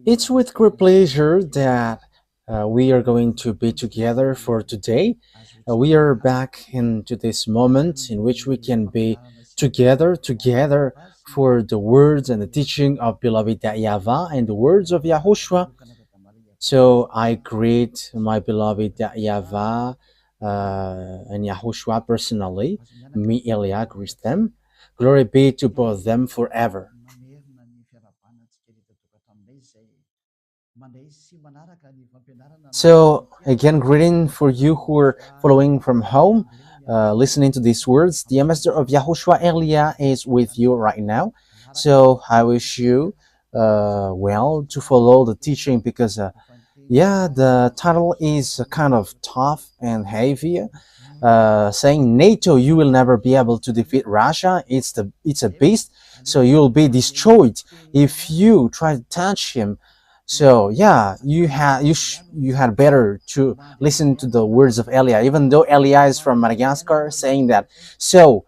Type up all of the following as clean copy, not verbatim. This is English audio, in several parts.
It's with great pleasure that we are going to be together for today. We are back into this moment in which we can be together for the words and the teaching of beloved YAHVAH and the words of YAHOSHUAH. So I greet my beloved YAHVAH and YAHOSHUAH personally. Me, Elia, greet them. Glory be to both them forever. So, again, greeting for you who are following from home, listening to these words. The ambassador of YAHOSHUAH Elia is with you right now. So, I wish you well to follow the teaching because, the title is kind of tough and heavy. Saying NATO, you will never be able to defeat Russia. It's a beast, so you'll be destroyed if you try to touch him. So you had better to listen to the words of Elia, even though Elia is from Madagascar, saying that. So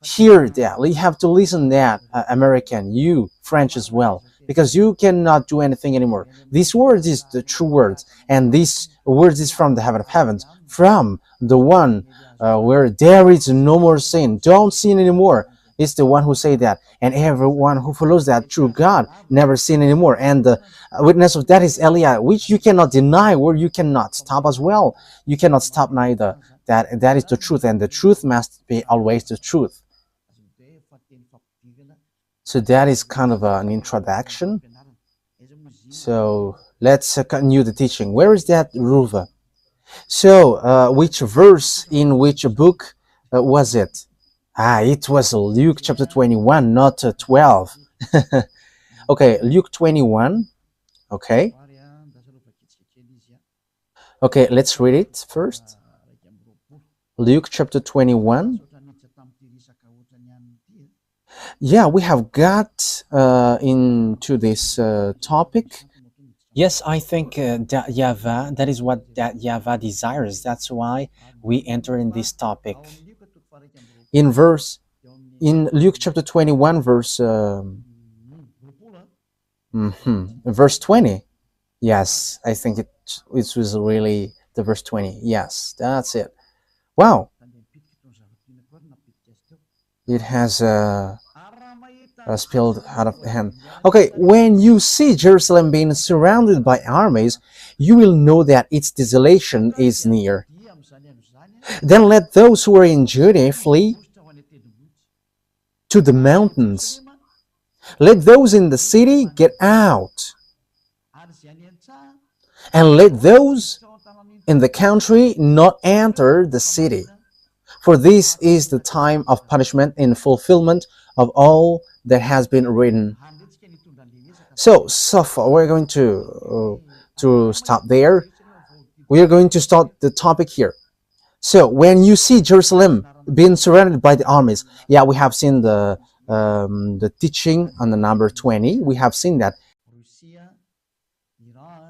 hear that you have to listen that American, you French as well, because you cannot do anything anymore. These words is the true words, and these words is from the heaven of heavens, from the one where there is no more sin. Don't sin anymore. It's the one who say that, and everyone who follows that true God never sin anymore. And the witness of that is Elia, which you cannot deny, or you cannot stop as well. You cannot stop neither. That is the truth, and the truth must be always the truth. So that is kind of an introduction. So let's continue the teaching. Where is that, Ruva? So which verse in which book was it? It was Luke chapter 21, not 12. Okay, Luke 21. Okay. Okay, let's read it first. Luke chapter 21. Yeah, we have got into this topic. Yes, I think that YAHVAH, that is what that YAHVAH desires. That's why we enter in this topic. In Luke chapter 21, verse 20. Yes, I think it was really the verse 20. Yes, that's it. Wow. It has spilled out of the hand. Okay, when you see Jerusalem being surrounded by armies, you will know that its desolation is near. Then let those who are in Judea flee to the mountains. Let those in the city get out. And let those in the country not enter the city. For this is the time of punishment in fulfillment of all that has been written. So far, we're going to stop there. We are going to start the topic here. So when you see Jerusalem being surrounded by the armies, we have seen the teaching on the number 20. We have seen that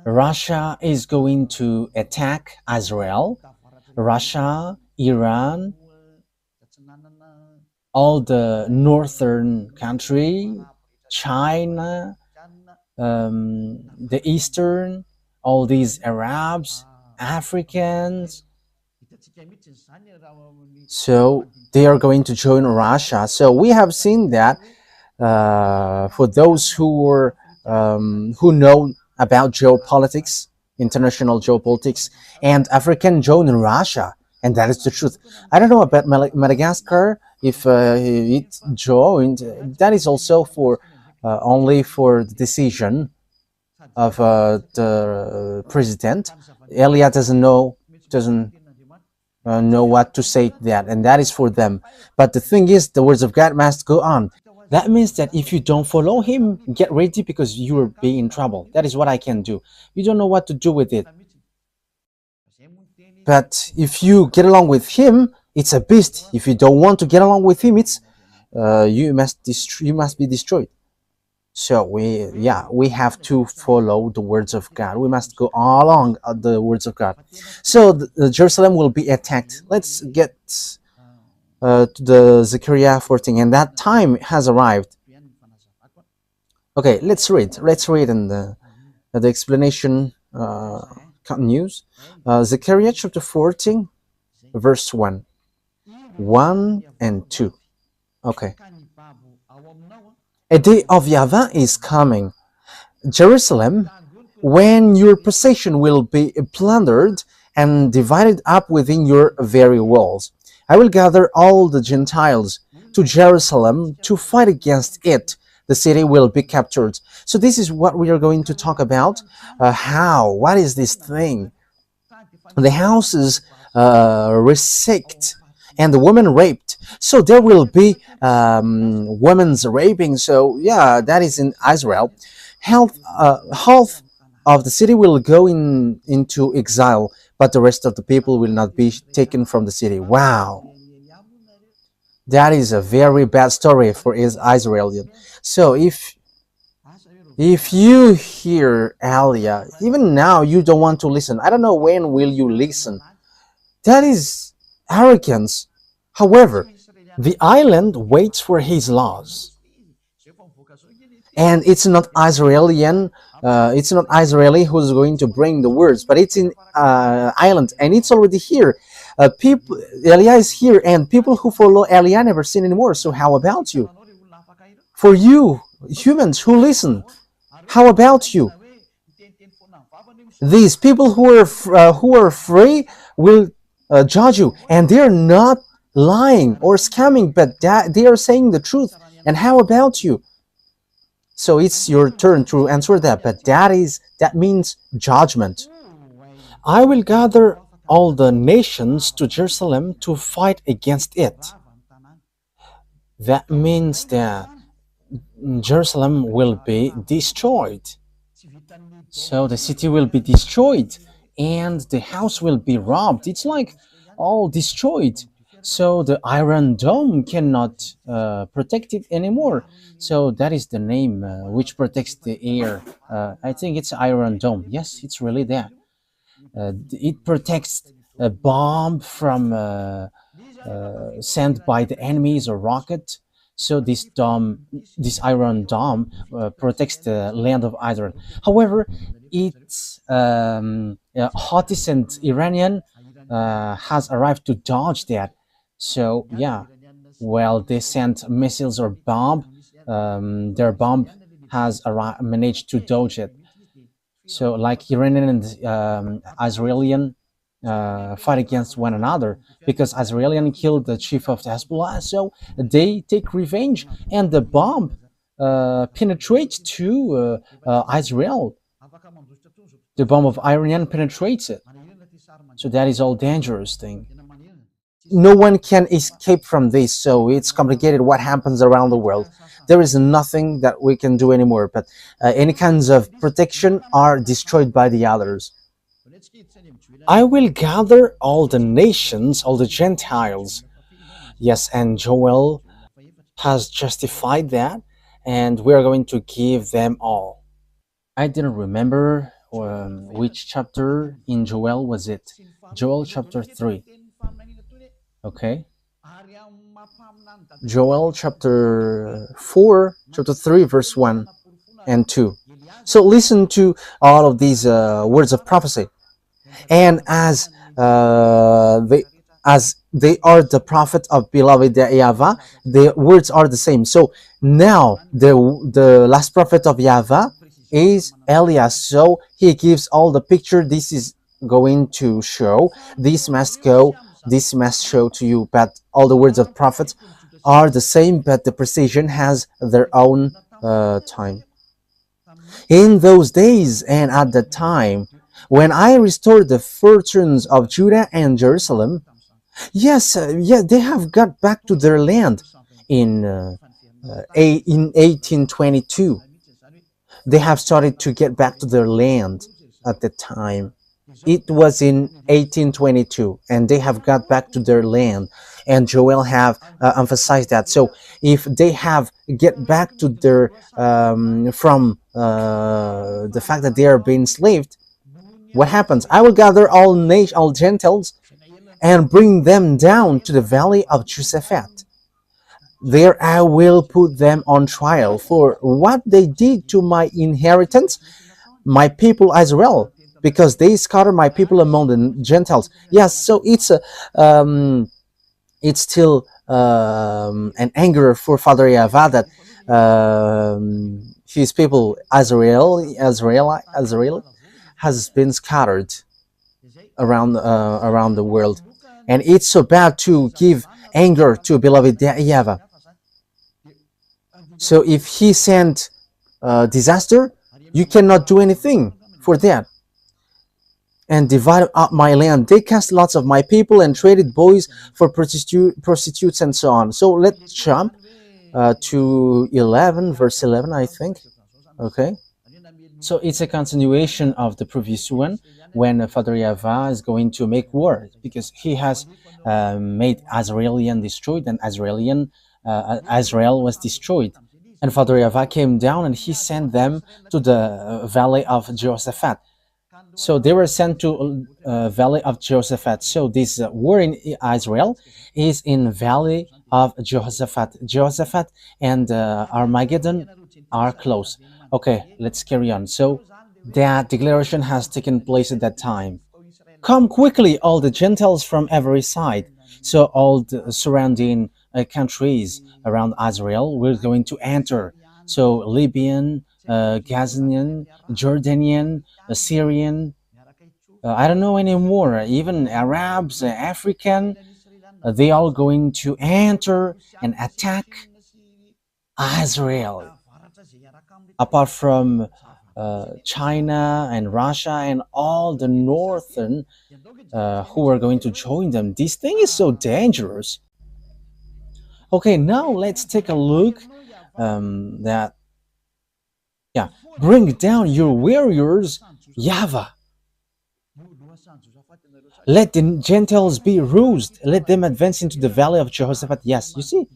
Russia is going to attack Israel. Russia, Iran, all the northern country, China, the eastern, all these Arabs, Africans. So they are going to join Russia. So we have seen that for those who know about geopolitics, international geopolitics, and African join Russia, and that is the truth. I don't know about Madagascar. If it joined, that is also for only for the decision of the president. Elia doesn't know what to say to that, and that is for them. But the thing is, the words of God must go on. That means that if you don't follow him, get ready because you will be in trouble. That is what I can do. You don't know what to do with it. But if you get along with him, it's a beast. If you don't want to get along with him, it's you must be destroyed. So we have to follow the words of God. We must go along the words of God. So the Jerusalem will be attacked. Let's get to the Zechariah 14, and that time has arrived. Okay, let's read. Let's read, and the explanation continues. Zechariah chapter 14, verse 1. 1 and 2. Okay. A day of YAHVAH is coming. Jerusalem, when your possession will be plundered and divided up within your very walls. I will gather all the Gentiles to Jerusalem to fight against it. The city will be captured. So this is what we are going to talk about. What is this thing? The houses resect and the woman raped. So there will be women's raping. So yeah, that is in Israel. Half of the city will go into exile, but the rest of the people will not be taken from the city. Wow, that is a very bad story for Israel. So if you hear Alia, even now you don't want to listen. I don't know when will you listen. That is arrogance. However, the island waits for his laws. And it's not Israeli who's going to bring the words, but it's in island, and it's already here. People, Elia is here, and people who follow Elia never sin anymore. So how about you? For you, humans who listen, how about you? These people who are free will judge you, and they are not lying or scamming, but they are saying the truth. And how about you? So it's your turn to answer that, but that means judgment. I will gather all the nations to Jerusalem to fight against it. That means that Jerusalem will be destroyed. So the city will be destroyed and the house will be robbed. It's like all destroyed. So the Iron Dome cannot protect it anymore. So that is the name which protects the air. I think it's Iron Dome. Yes, it's really that. It protects a bomb from sent by the enemies or rocket. So this Iron Dome protects the land of Israel. However, its Houthis and Iranian has arrived to dodge that. So yeah, well, they sent missiles or bomb. Their bomb has managed to dodge it. So like Iranian and Israeli fight against one another because Israeli killed the chief of the Hezbollah, so they take revenge, and the bomb penetrates to Israel. The bomb of Iranian penetrates it. So that is all dangerous thing. No one can escape from this, so it's complicated what happens around the world. There is nothing that we can do anymore, but any kinds of protection are destroyed by the others. I will gather all the nations, all the Gentiles. Yes, and Joel has justified that, and we are going to give them all. I didn't remember which chapter in Joel was it. Joel chapter 3. Okay. Joel chapter 4, chapter 3, verse 1 and 2. So listen to all of these words of prophecy. And as they are the prophet of beloved YAHVAH, the words are the same. So now the last prophet of YAHVAH is Elias. So he gives all the picture. This is going to show. This must go. This must show to you. But all the words of prophets are the same, but the precision has their own time. In those days and at that time, when I restored the fortunes of Judah and Jerusalem, yes, they have got back to their land in 1822. They have started to get back to their land at the time. It was in 1822, and they have got back to their land. And Joel have emphasized that. So if they have get back to their from the fact that they are being enslaved, what happens? I will gather all Gentiles and bring them down to the valley of Josaphat. There I will put them on trial for what they did to my inheritance, my people Israel, because they scattered my people among the Gentiles. Yes, so it's still an anger for Father Yahweh that his people Israel has been scattered around the world, and it's so bad to give anger to beloved Yahweh. So if he sent disaster, you cannot do anything for that. And divided up my land. They cast lots of my people and traded boys for prostitutes and so on. So let's jump to 11, verse 11, I think. Okay. So it's a continuation of the previous one when Father Yahweh is going to make war because he has made Israel destroyed and Israel was destroyed. And Father Yahweh came down and he sent them to the valley of Jehoshaphat. So they were sent to valley of Jehoshaphat. So this war in Israel is in valley of Jehoshaphat. Jehoshaphat and Armageddon are close. Okay, let's carry on. So that declaration has taken place at that time. Come quickly, all the Gentiles from every side. So all the surrounding countries around Israel were going to enter. So Libyan, Gazanian, Jordanian, Syrian, I don't know anymore, even Arabs, African, they all going to enter and attack Israel. Apart from China and Russia and all the northern who are going to join them. This thing is so dangerous. Okay, now let's take a look that, yeah, bring down your warriors, YAHVAH. Let the Gentiles be roused. Let them advance into the valley of Jehoshaphat. Yes, you see.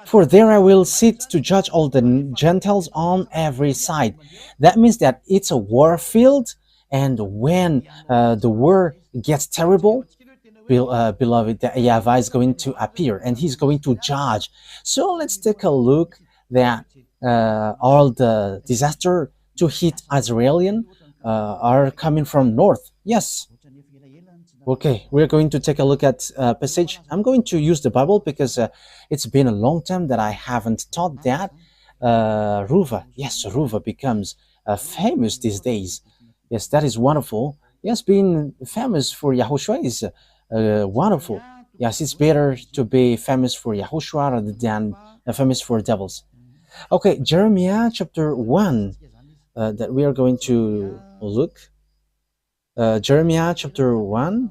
For there I will sit to judge all the Gentiles on every side. That means that it's a war field, and when the war gets terrible, beloved, Yahweh is going to appear and he's going to judge. So let's take a look that all the disaster to hit Israel are coming from north. Yes. Okay, we're going to take a look at passage. I'm going to use the Bible because it's been a long time that I haven't taught that. Ruva, yes, Ruva becomes famous these days. Yes, that is wonderful. Yes, being famous for YAHOSHUAH is wonderful. Yes, it's better to be famous for YAHOSHUAH rather than famous for devils. Okay, Jeremiah chapter 1 that we are going to look. Jeremiah chapter 1,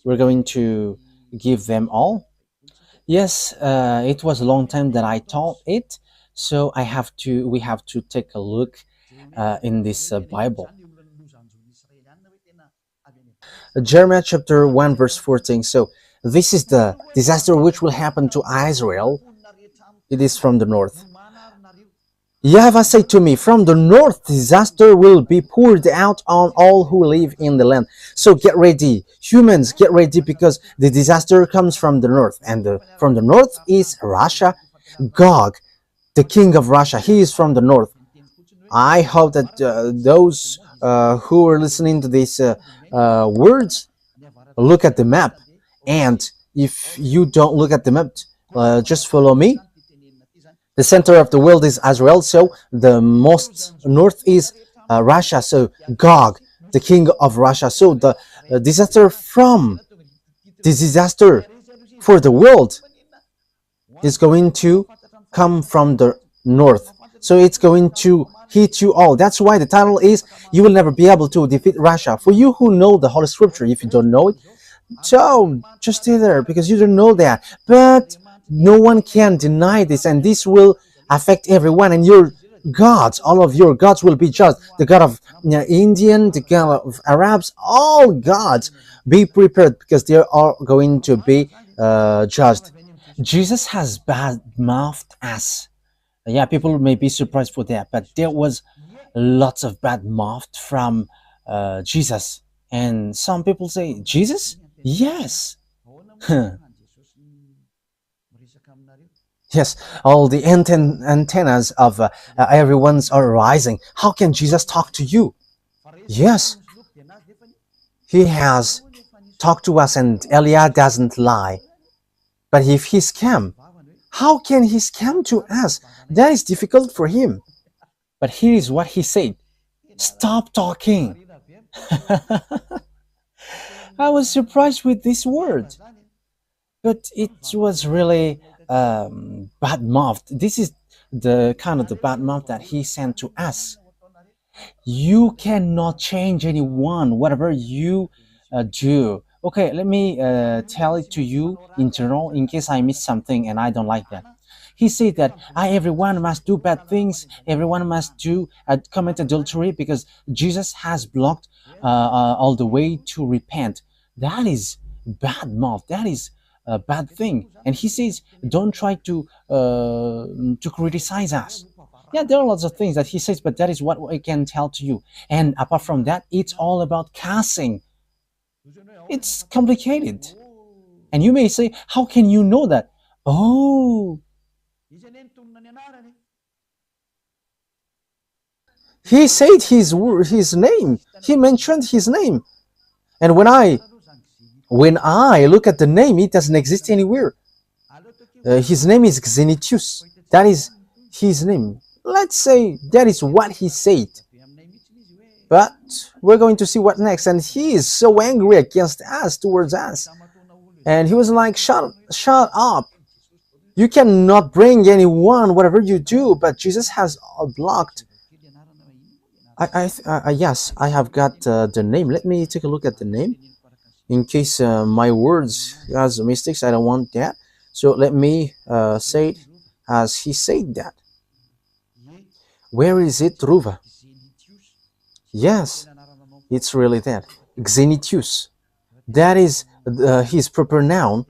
we're going to give them all. Yes, it was a long time that I taught it, so we have to take a look in this Bible. Jeremiah chapter 1 verse 14. So this is the disaster which will happen to Israel. It is from the north. Yahweh said to me, from the north disaster will be poured out on all who live in the land. So get ready, humans, get ready, because the disaster comes from the north, and from the north is Russia. Gog, the king of Russia, he is from the north. I hope that those who are listening to these words look at the map, and if you don't look at the map, just follow me. The center of the world is Israel, so the most north is Russia, so Gog, the king of Russia. So the disaster for the world is going to come from the north. So it's going to hit you all. That's why the title is, you will never be able to defeat Russia. For you who know the Holy Scripture, if you don't know it, so just stay there because you don't know that. But no one can deny this, and this will affect everyone, and your gods, all of your gods will be judged. The God of Indian, the God of Arabs, all gods, be prepared because they are going to be judged. Jesus has bad-mouthed us. Yeah, people may be surprised for that, but there was lots of bad mouth from Jesus. And some people say, Jesus? Yes. Yes, all the antennas of everyone's are rising. How can Jesus talk to you? Yes, he has talked to us, and Elia doesn't lie. But if he scam, how can he scam to us? That is difficult for him. But here is what he said: stop talking. I was surprised with this word, but it was really bad mouth. This is the kind of the bad mouth that he sent to us. You cannot change anyone, whatever you do. Okay, let me tell it to you in general in case I miss something and I don't like that. He said that everyone must do bad things, everyone must do commit adultery because Jesus has blocked all the way to repent. That is bad mouth. That is a bad thing. And he says, don't try to criticize us. Yeah, there are lots of things that he says, but that is what I can tell to you. And apart from that, it's all about cussing. It's complicated. And you may say, how can you know that? Oh, he said his name. He mentioned his name. And when I look at the name, it doesn't exist anywhere. His name is Xenitius. That is his name. Let's say that is what he said. But we're going to see what next. And he is so angry against us, towards us. And he was like, shut up. You cannot bring anyone, whatever you do, but Jesus has blocked. Yes, I have got the name. Let me take a look at the name. In case my words has mistakes, I don't want that. So let me say it as he said that. Where is it, Ruva? Yes, it's really that. Xenitius. That is his proper noun.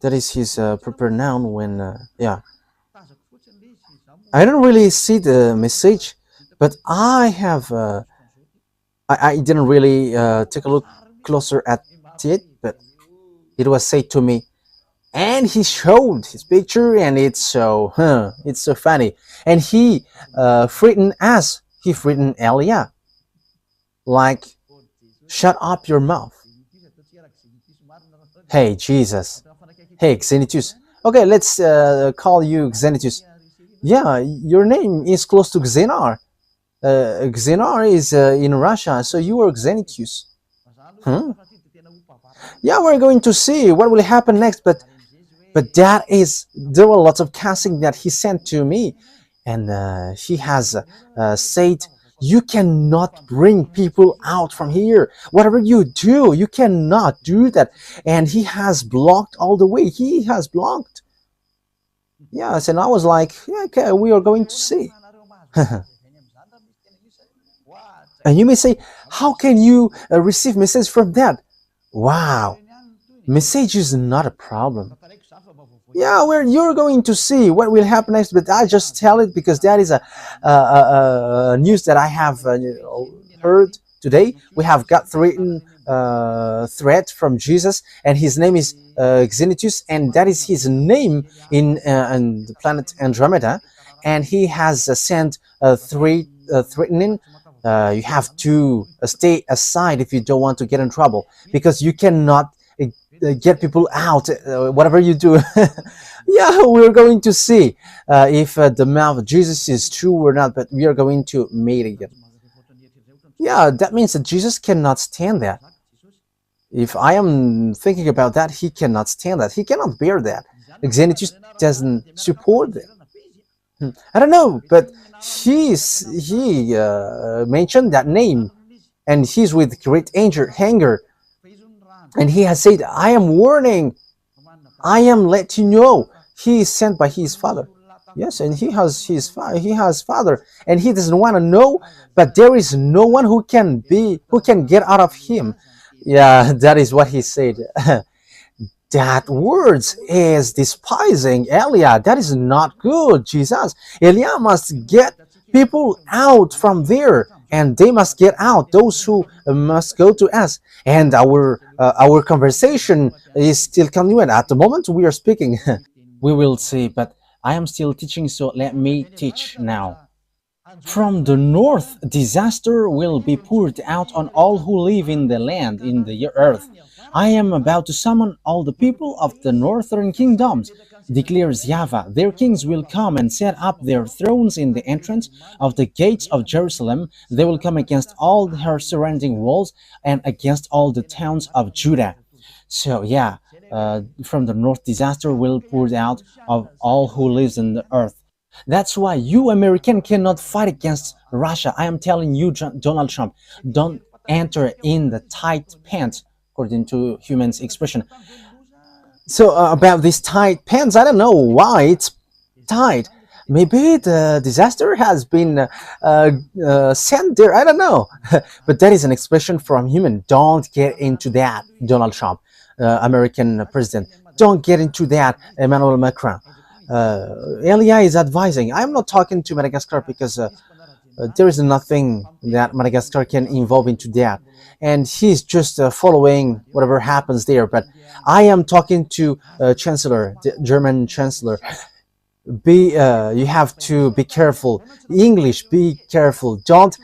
That is his proper noun when, yeah. I don't really see the message, but I have, I didn't really take a look closer at it, but it was said to me. And he showed his picture, and it's so funny. And he threatened us. He threatened Elia, like, shut up your mouth. Hey, Jesus. Hey, Xenitius. Okay, let's call you Xenitius. Yeah, your name is close to Xenar. Xenar is in Russia, so you are Xenitius. Yeah, we're going to see what will happen next, but there were lots of casting that he sent to me, and he has said, you cannot bring people out from here. Whatever you do, you cannot do that. And he has blocked all the way. He has blocked. Yes, and I was like, yeah, okay, we are going to see. And you may say, how can you receive message from that? Wow, message is not a problem. Yeah, you're going to see what will happen next, but I just tell it because that is a news that I have heard today. We have got threat from Jesus, and his name is Xenitius, and that is his name in the planet Andromeda, and he has sent threatening. You have to stay aside if you don't want to get in trouble, because you cannot get people out, whatever you do. Yeah, we're going to see if the mouth of Jesus is true or not, but we are going to meet again. Yeah, that means that Jesus cannot stand that. If I am thinking about that, he cannot stand that. He cannot bear that. Xenitius doesn't support that. I don't know, but he mentioned that name, and he's with great anger, and he has said, I am warning, I am letting you know. He is sent by his father. Yes, and he has father, and he doesn't want to know, but there is no one who can get out of him. Yeah, that is what he said. That words is despising Elia. That is not good, Jesus. Elia must get people out from there, and they must get out. Those who must go to us, and our conversation is still continuing. At the moment we are speaking, we will see. But I am still teaching, so let me teach now. From the north, disaster will be poured out on all who live in the land, in the earth. I am about to summon all the people of the northern kingdoms, declares YAHVAH. Their kings will come and set up their thrones in the entrance of the gates of Jerusalem. They will come against all her surrounding walls and against all the towns of Judah. So yeah, from the north, disaster will pour out of all who lives in the earth. That's why you American cannot fight against Russia. I am telling you, Donald Trump, don't enter in the tight pants, according to humans' expression. So about these tight pants, I don't know why it's tight. Maybe the disaster has been sent there. I don't know. But that is an expression from human. Don't get into that, Donald Trump, American president. Don't get into that, Emmanuel Macron. Elia is advising. I'm not talking to Madagascar because there is nothing that Madagascar can involve into that, and he's just following whatever happens there. But I am talking to Chancellor, the German Chancellor. You have to be careful. English, be careful. Don't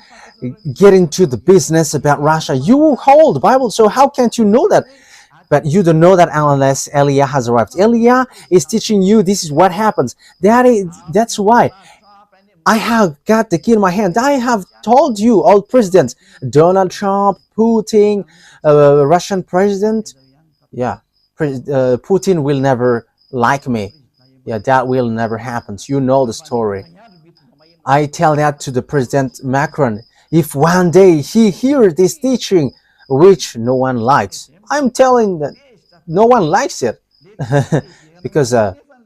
get into the business about Russia. You hold the Bible, so how can't you know that? But you don't know that unless Elia has arrived. Elia is teaching you this is what happens. That's why I have got the key in my hand. I have told you, all presidents, Donald Trump, Putin, Russian president. Yeah, Putin will never like me. Yeah, that will never happen. You know the story. I tell that to the President Macron. If one day he hears this teaching, which no one likes, I'm telling that no one likes it because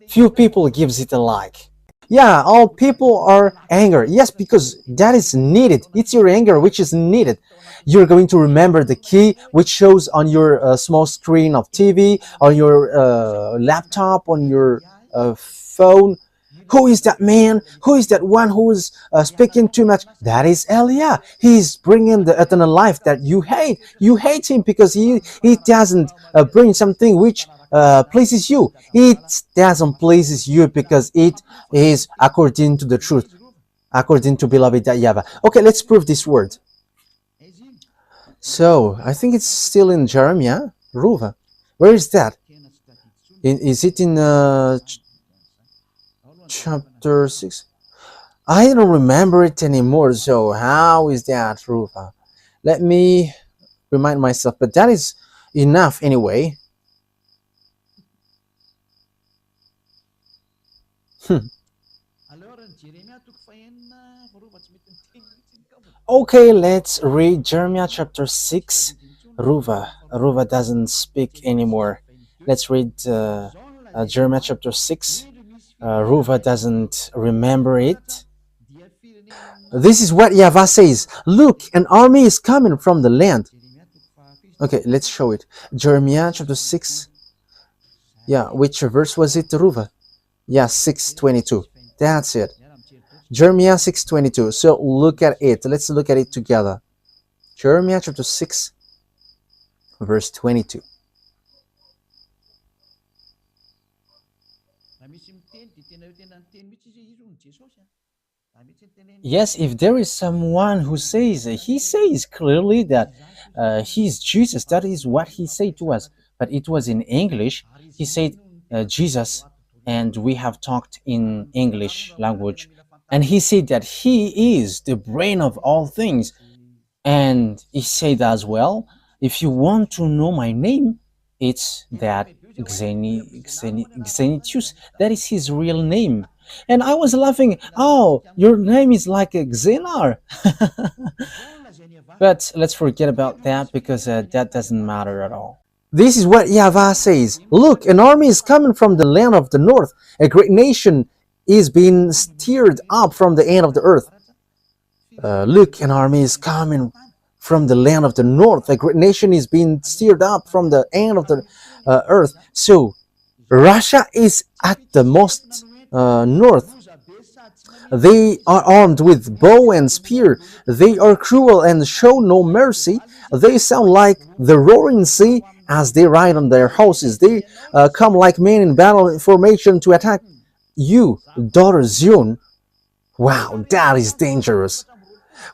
few people gives it a like. Yeah, all people are angry. Yes, because that is needed. It's your anger which is needed. You're going to remember the key which shows on your small screen of TV, on your laptop, on your phone. Who is that man? Who is that one who is speaking too much? That is Elia. He's bringing the eternal life that you hate. You hate him because he doesn't bring something which pleases you. It doesn't pleases you because it is according to the truth, according to beloved YAHVAH. Okay, let's prove this word. So I think it's still in Jeremiah. Ruva. Where is that? Is it in chapter 6? I don't remember it anymore, so how is that, Ruva? Let me remind myself, but that is enough anyway. Okay, let's read Jeremiah chapter 6. Ruva doesn't speak anymore. Let's read Jeremiah chapter 6. Ruva doesn't remember it. This is what YAHVAH says. Look, an army is coming from the land. Okay, let's show it. Jeremiah chapter 6. Yeah, which verse was it, Ruva? Yeah, 6:22. That's it. Jeremiah 6:22. So look at it. Let's look at it together. Jeremiah chapter 6, verse 22. Yes, if there is someone who says, he says clearly that he's Jesus. That is what he said to us. But it was in English. He said Jesus, and we have talked in English language. And he said that he is the brain of all things. And he said as well, if you want to know my name, it's that Xenitius. That is his real name. And I was laughing, oh, your name is like a Xenar. But let's forget about that because that doesn't matter at all. This is what YAHVAH says. Look, an army is coming from the land of the north. A great nation is being stirred up from the end of the earth. Look, an army is coming from the land of the north. A great nation is being stirred up from the end of the earth. So Russia is at the most north. They are armed with bow and spear. They are cruel and show no mercy. They sound like the roaring sea as they ride on their horses. They come like men in battle formation to attack you, daughter Zion. Wow, that is dangerous.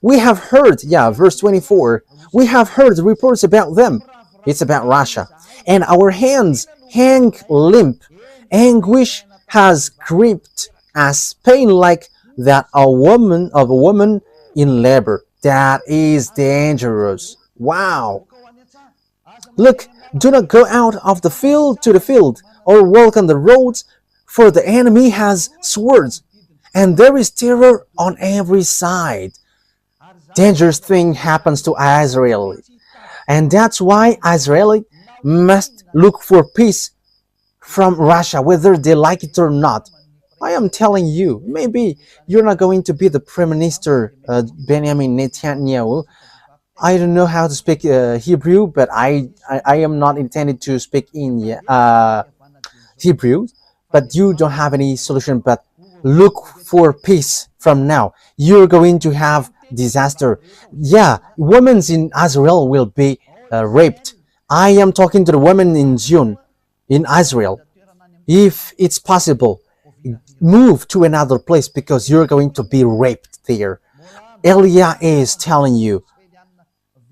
We have heard, yeah, verse 24, we have heard reports about them. It's about Russia. And our hands hang limp. Anguish has gripped us, pain like that of a woman in labor. That is dangerous. Wow. Look, do not go out of the field to the field, or walk on the roads, for the enemy has swords, and there is terror on every side. Dangerous thing happens to Israel, and that's why Israel must look for peace from Russia, whether they like it or not. I am telling you, maybe you're not going to be the Prime Minister, Benjamin Netanyahu. I don't know how to speak Hebrew, but I am not intended to speak in Hebrew. But you don't have any solution but look for peace from now. You're going to have disaster. Yeah, women in Israel will be raped. I am talking to the women in June in Israel. If it's possible, move to another place because you're going to be raped there. Elia is telling you,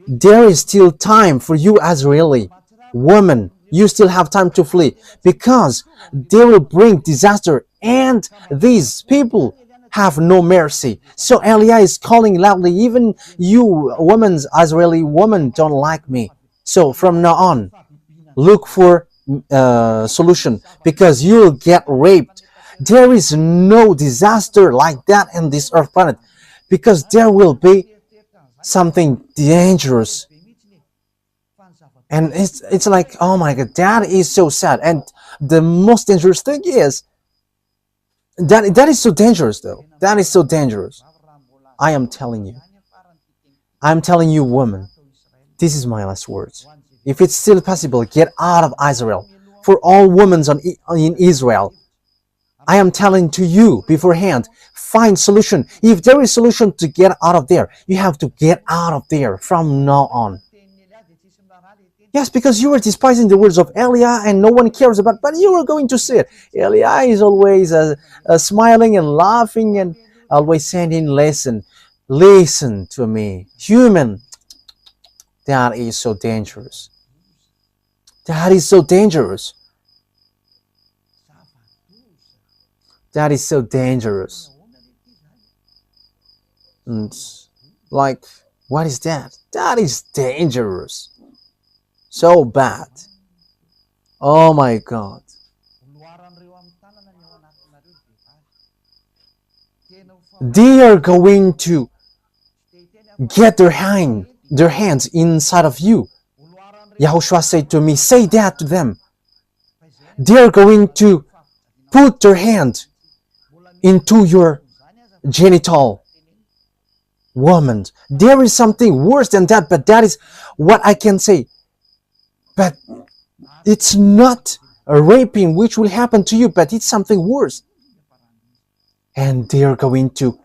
there is still time for you, Israeli woman. You still have time to flee because they will bring disaster, and these people have no mercy. So Elia is calling loudly, even you women, Israeli woman, don't like me. So from now on, look for solution because you'll get raped. There is no disaster like that in this earth planet because there will be something dangerous. And it's like, oh my god, that is so sad. And the most dangerous thing is that is so dangerous though. That is so dangerous. I am telling you. I'm telling you, woman, this is my last words. If it's still possible, get out of Israel. For all women in Israel, I am telling to you beforehand, find solution. If there is solution to get out of there, you have to get out of there from now on. Yes, because you are despising the words of Elia and no one cares about, but you are going to see it. Elia is always smiling and laughing and always saying, listen to me. Human, that is so dangerous. That is so dangerous. That is so dangerous. And like, what is that? That is dangerous. So bad. Oh my God. They are going to get their hands inside of you. Yahushua said to me, say that to them. They are going to put their hand into your genital. Woman, there is something worse than that, but that is what I can say. But it's not a raping which will happen to you, but it's something worse. And they are going to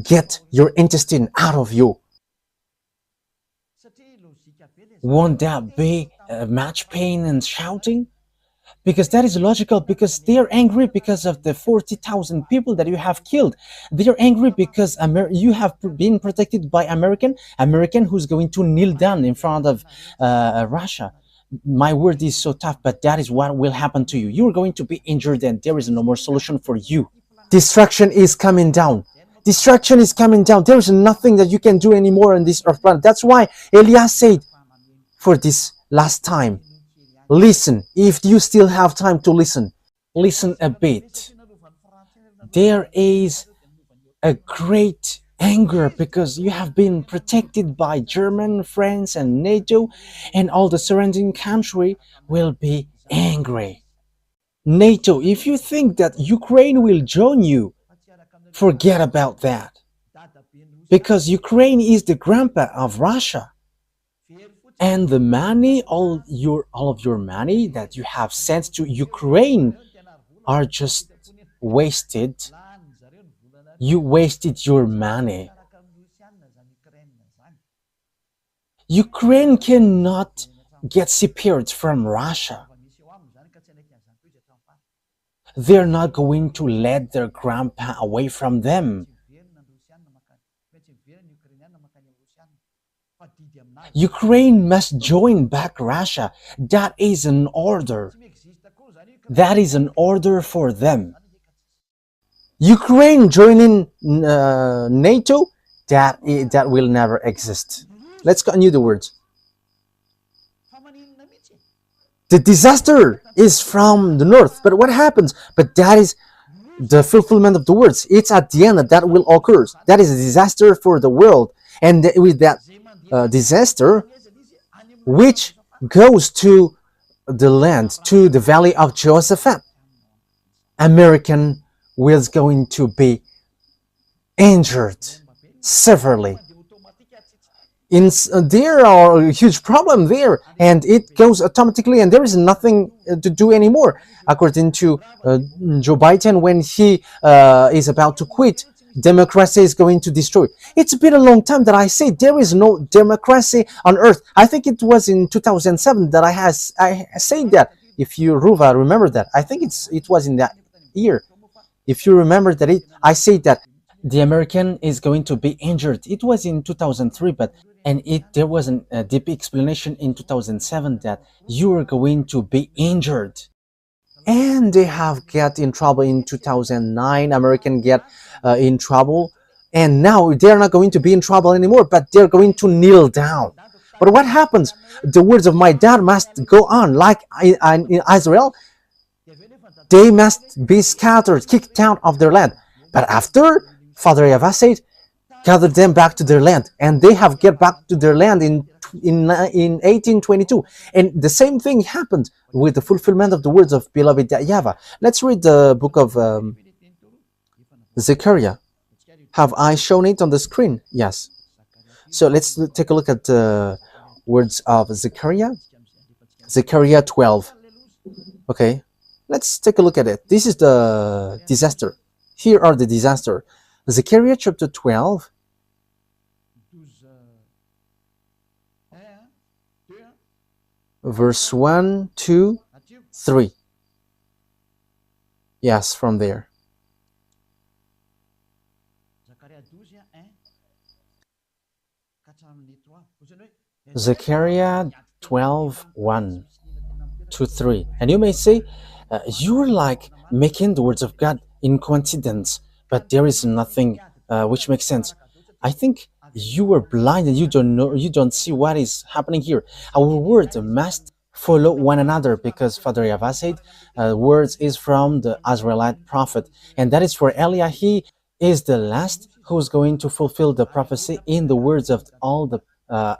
get your intestine out of you. Won't that be much pain and shouting? Because that is logical, because they are angry because of the 40,000 people that you have killed. They are angry because you have been protected by American who's going to kneel down in front of Russia. My word is so tough, but that is what will happen to you. You're going to be injured and there is no more solution for you. Destruction is coming down. Destruction is coming down. There is nothing that you can do anymore on this earth planet. That's why Elias said, for this last time, listen. If you still have time to listen, listen a bit. There is a great anger because you have been protected by German, France, and NATO, and all the surrounding country will be angry. NATO, if you think that Ukraine will join you, forget about that. Because Ukraine is the grandpa of Russia. And the money, all of your money that you have sent to Ukraine are just wasted You wasted your money. Ukraine cannot get separate from Russia. They're not going to let their grandpa away from them. Ukraine must join back Russia. That is an order. That is an order for them. Ukraine joining NATO, that will never exist. Let's continue the words. The disaster is from the north, but what happens? But that is the fulfillment of the words. It's at the end that will occur. That is a disaster for the world, and with that disaster, which goes to the land, to the valley of Jehoshaphat, American was going to be injured severely. There are a huge problem there, and it goes automatically, and there is nothing to do anymore. According to Joe Biden, when he is about to quit, democracy is going to destroy. It's been a long time that I say there is no democracy on earth. I think it was in 2007 that I said that. If you, Ruva, remember that. I think it was in that year. If you remember that, I say that the American is going to be injured. It was in 2003, but there was a deep explanation in 2007 that you are going to be injured. And they have get in trouble in 2009. American get in trouble, and now they're not going to be in trouble anymore, but they're going to kneel down. But what happens? The words of my dad must go on, like in Israel. They must be scattered, kicked out of their land. But after, Father YAHVAH said, gather them back to their land, and they have get back to their land in 1822. And the same thing happened with the fulfillment of the words of beloved YAHVAH. Let's read the book of Zechariah. Have I shown it on the screen? Yes. So let's take a look at the words of Zechariah. Zechariah 12. Okay, let's take a look at it. This is the disaster. Here are the disaster. Zechariah chapter 12. Verse 1, 2, 3. Yes, from there. Zechariah 12, 1 to 3. And you may say, you're like making the words of God in coincidence, but there is nothing which makes sense. I think you are blind and you don't know, you don't see what is happening here. Our words must follow one another, because Father YAHVAH said words is from the Israelite prophet, and that is for Eliah. He is the last who's going to fulfill the prophecy in the words of all the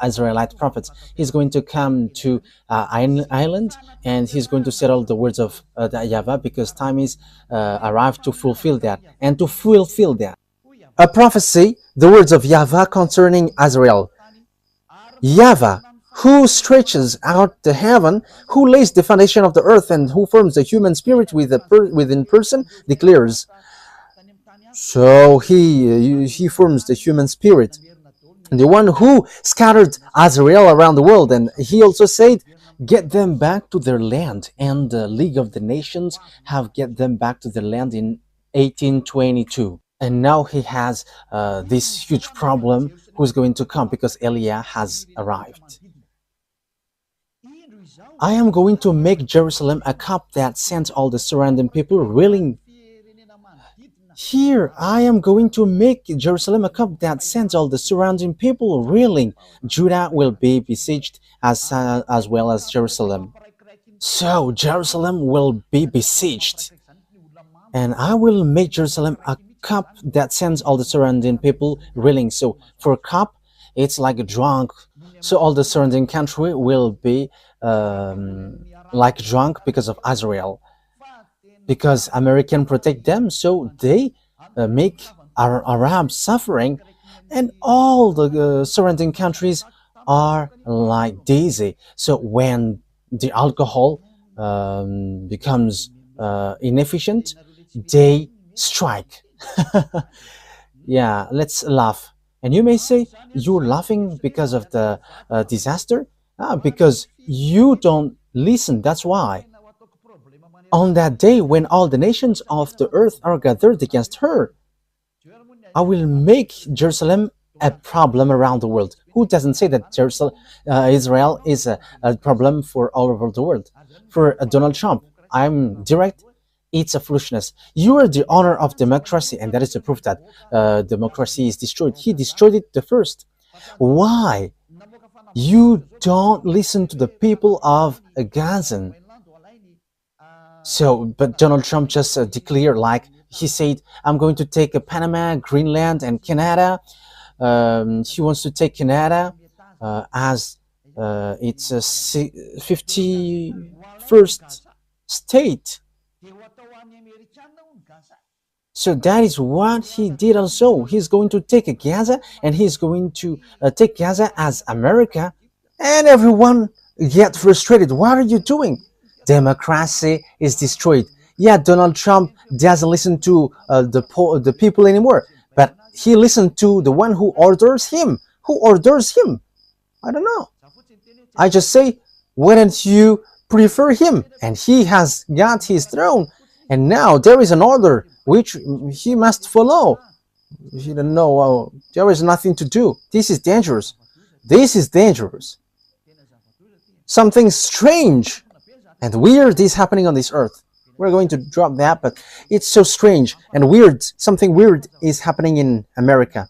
Israelite prophets. He's going to come to island, and he's going to settle the words of the YAHVAH, because time is arrived to fulfill that, and to fulfill that. A prophecy, the words of YAHVAH concerning Israel. YAHVAH, who stretches out the heaven, who lays the foundation of the earth, and who forms the human spirit within person, declares. So he forms the human spirit, the one who scattered Israel around the world. And he also said, get them back to their land. And the League of the Nations have get them back to their land in 1822. And now he has this huge problem who's going to come, because Eliah has arrived. I am going to make Jerusalem a cup that sends all the surrounding people reeling. Here, I am going to make Jerusalem a cup that sends all the surrounding people reeling. Judah will be besieged as well as Jerusalem. So Jerusalem will be besieged, and I will make Jerusalem a cup that sends all the surrounding people reeling. So for a cup, it's like a drunk. So all the surrounding country will be like drunk because of Israel, because American protect them, so they make Arabs suffering, and all the surrounding countries are like dizzy. So when the alcohol becomes inefficient, they strike. Yeah, let's laugh. And you may say, you're laughing because of the disaster? Because you don't listen, that's why. On that day when all the nations of the earth are gathered against her, I will make Jerusalem a problem around the world. Who doesn't say that Israel is a problem for all over the world? For Donald Trump, I'm direct. It's a foolishness. You are the honor of democracy, and that is the proof that democracy is destroyed. He destroyed it the first. Why? You don't listen to the people of Gaza. So, but Donald Trump just declared, like he said, I'm going to take Panama, Greenland, and Canada. He wants to take Canada as its 51st state. So that is what he did also. He's going to take Gaza, and he's going to take Gaza as America. And everyone get frustrated. What are you doing? Democracy is destroyed. Yeah, Donald Trump doesn't listen to the people anymore, but he listened to the one who orders him. Who orders him? I don't know. I just say, why don't you prefer him? And he has got his throne, and now there is an order which he must follow. He don't know. There is nothing to do. This is dangerous. This is dangerous. Something strange and weird is happening on this earth. We're going to drop that, but it's so strange and weird. Something weird is happening in America.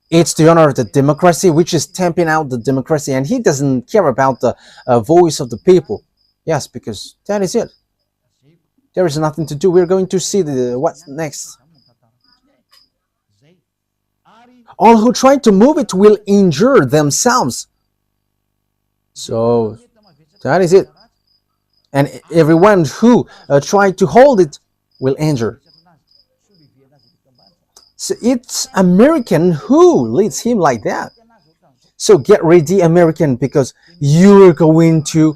It's the honor of the democracy, which is stamping out the democracy, and he doesn't care about the voice of the people. Yes, because that is it. There is nothing to do. We're going to see what's next. All who try to move it will injure themselves. So that is it. And everyone who tried to hold it will injure. So it's American who leads him like that. So get ready, American, because you're going to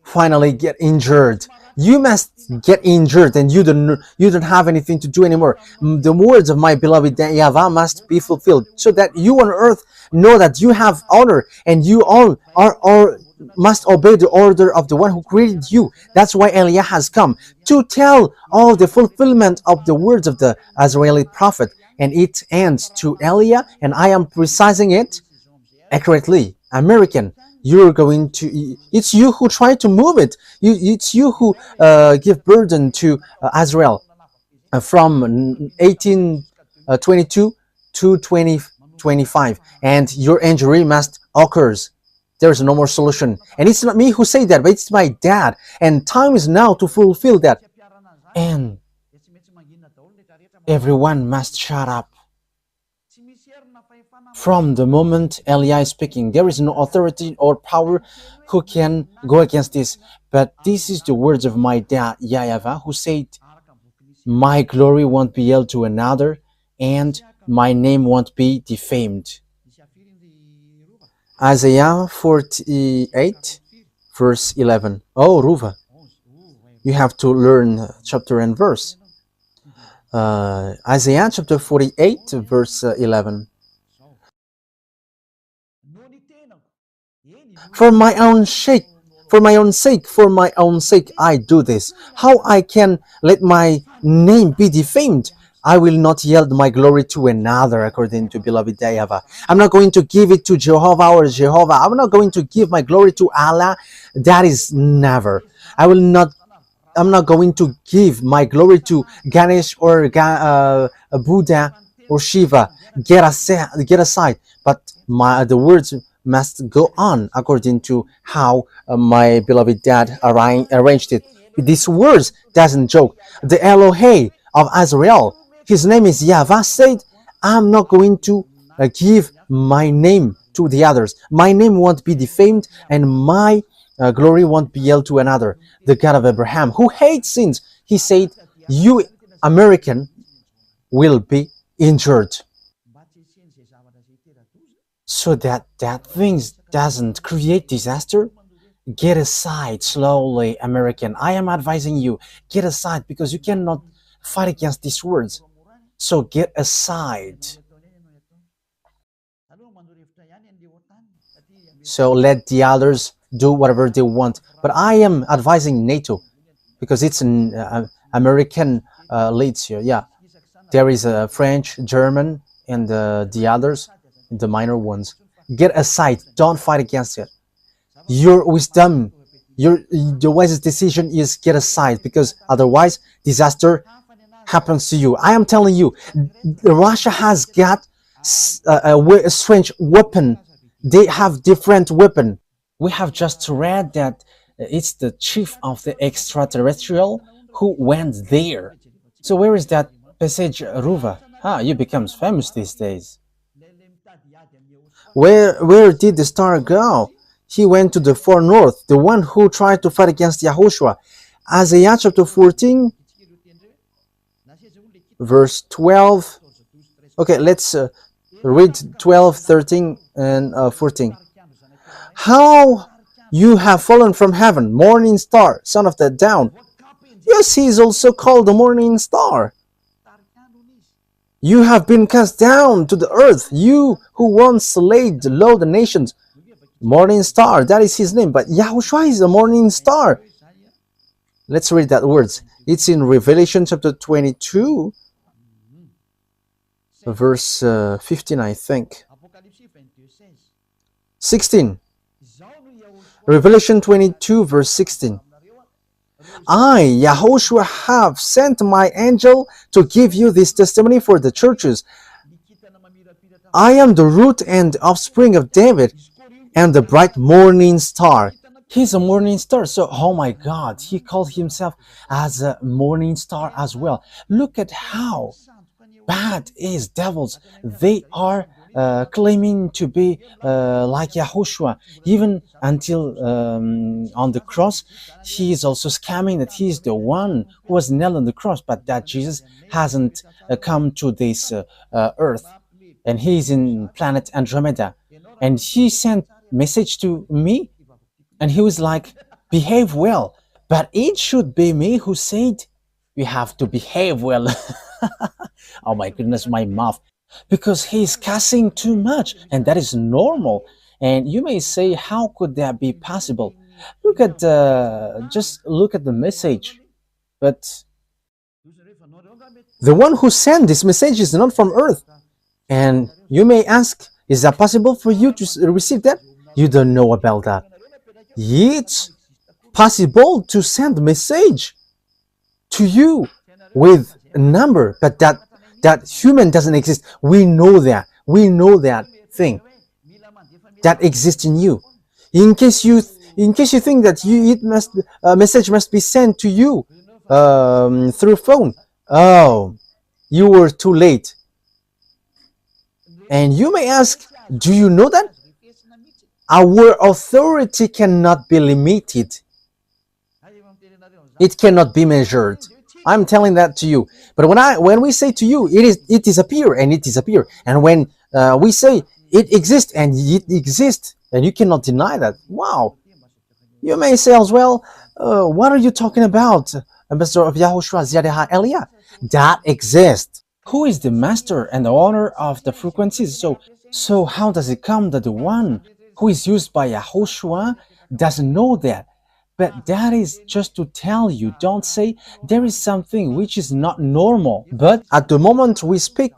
finally get injured. You must get injured, and you don't have anything to do anymore. The words of my beloved YAHVAH must be fulfilled, so that you on earth know that you have honor, and you all must obey the order of the one who created you. That's why Eliah has come to tell all the fulfillment of the words of the Israeli prophet, and it ends to Eliah, and I am precising it accurately. American, you're going to, it's you who try to move it. It's you who give burden to Israel from 1822 to 2025, and your injury must occurs. There's no more solution. And it's not me who say that, but it's my dad. And time is now to fulfill that. And everyone must shut up. From the moment Eliah is speaking, there is no authority or power who can go against this. But this is the words of my dad, YAHVAH, who said, my glory won't be held to another, and my name won't be defamed. Isaiah 48, verse 11. Oh, Ruva, you have to learn chapter and verse. Isaiah chapter 48, verse 11. For my own sake, I do this. How I can let my name be defamed? I will not yield my glory to another, according to beloved YAHVAH. I'm not going to give it to Jehovah or Jehovah. I'm not going to give my glory to Allah. That is never. I'm not going to give my glory to Ganesh or Buddha or Shiva. Get aside. But the words must go on according to how my beloved dad arranged it. These words doesn't joke. The Elohei of Israel, his name is YAHVAH, said, I'm not going to give my name to the others. My name won't be defamed, and my glory won't be held to another. The God of Abraham, who hates sins, he said, you American will be injured. So that things doesn't create disaster. Get aside slowly, American. I am advising you, get aside, because you cannot fight against these words. So get aside. So let the others do whatever they want. But I am advising NATO because it's an American leads here. Yeah, there is a French, German, and the others, the minor ones. Get aside. Don't fight against it. Your wisdom, your wisest decision is get aside, because otherwise disaster happens to you. I am telling you, Russia has got a strange weapon. They have different weapon. We have just read that it's the chief of the extraterrestrial who went there. So where is that passage, Ruva? Ah, you becomes famous these days. Where did the star go? He went to the far north, the one who tried to fight against Yahushua. Isaiah chapter 14, verse 12. Okay, let's read 12, 13, and 14. How you have fallen from heaven, morning star, son of the dawn. Yes, he is also called the morning star. You have been cast down to the earth, you who once laid low the nations. Morning star, that is his name. But Yahushua is a morning star. Let's read that words. It's in Revelation chapter 22, verse 15, I think. 16. Revelation 22, verse 16. I, YAHOSHUAH, have sent my angel to give you this testimony for the churches. I am the root and offspring of David, and the bright morning star. He's a morning star. So, oh my God, he called himself as a morning star as well. Look at how bad is devils. They are claiming to be like Yahushua. Even until on the cross, he is also scamming that he is the one who was nailed on the cross, but that Jesus hasn't come to this earth, and he is in planet Andromeda. And he sent message to me, and he was like, behave well. But it should be me who said, you have to behave well. Oh my goodness, my mouth. Because he's cussing too much, and that is normal. And you may say, how could that be possible? Look at just look at the message. But the one who sent this message is not from earth. And you may ask, is that possible for you to receive that? You don't know about that. It's possible to send a message to you with a number, but that human doesn't exist. We know that. We know that thing that exists in you. In case you think that a message must be sent to you through phone. Oh, you were too late. And you may ask, do you know that? Our authority cannot be limited. It cannot be measured. I'm telling that to you. But when we say to you, it disappear, and it disappear. And when we say it exists, and it exists, and you cannot deny that. Wow. You may say as well, what are you talking about, Ambassador of YAHOSHUAH Ziyadeha Elia? That exists. Who is the master and the owner of the frequencies? So how does it come that the one who is used by YAHOSHUAH doesn't know that? But that is just to tell you, don't say there is something which is not normal. But at the moment we speak,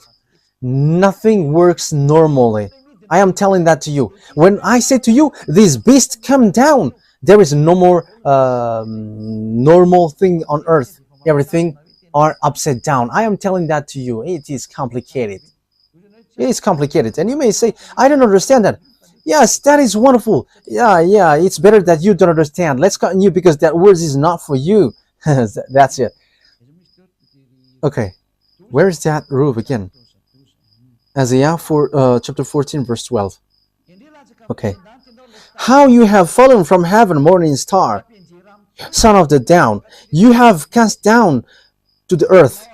nothing works normally. I am telling that to you. When I say to you, this beast come down, there is no more normal thing on earth. Everything are upside down. I am telling that to you. It is complicated. It is complicated. And you may say, I don't understand that. Yes, that is wonderful. Yeah, it's better that you don't understand. Let's continue, because that word is not for you. That's it. Okay, where is that roof again? Isaiah chapter 14, verse 12. Okay. How you have fallen from heaven, morning star, son of the dawn. You have cast down to the earth,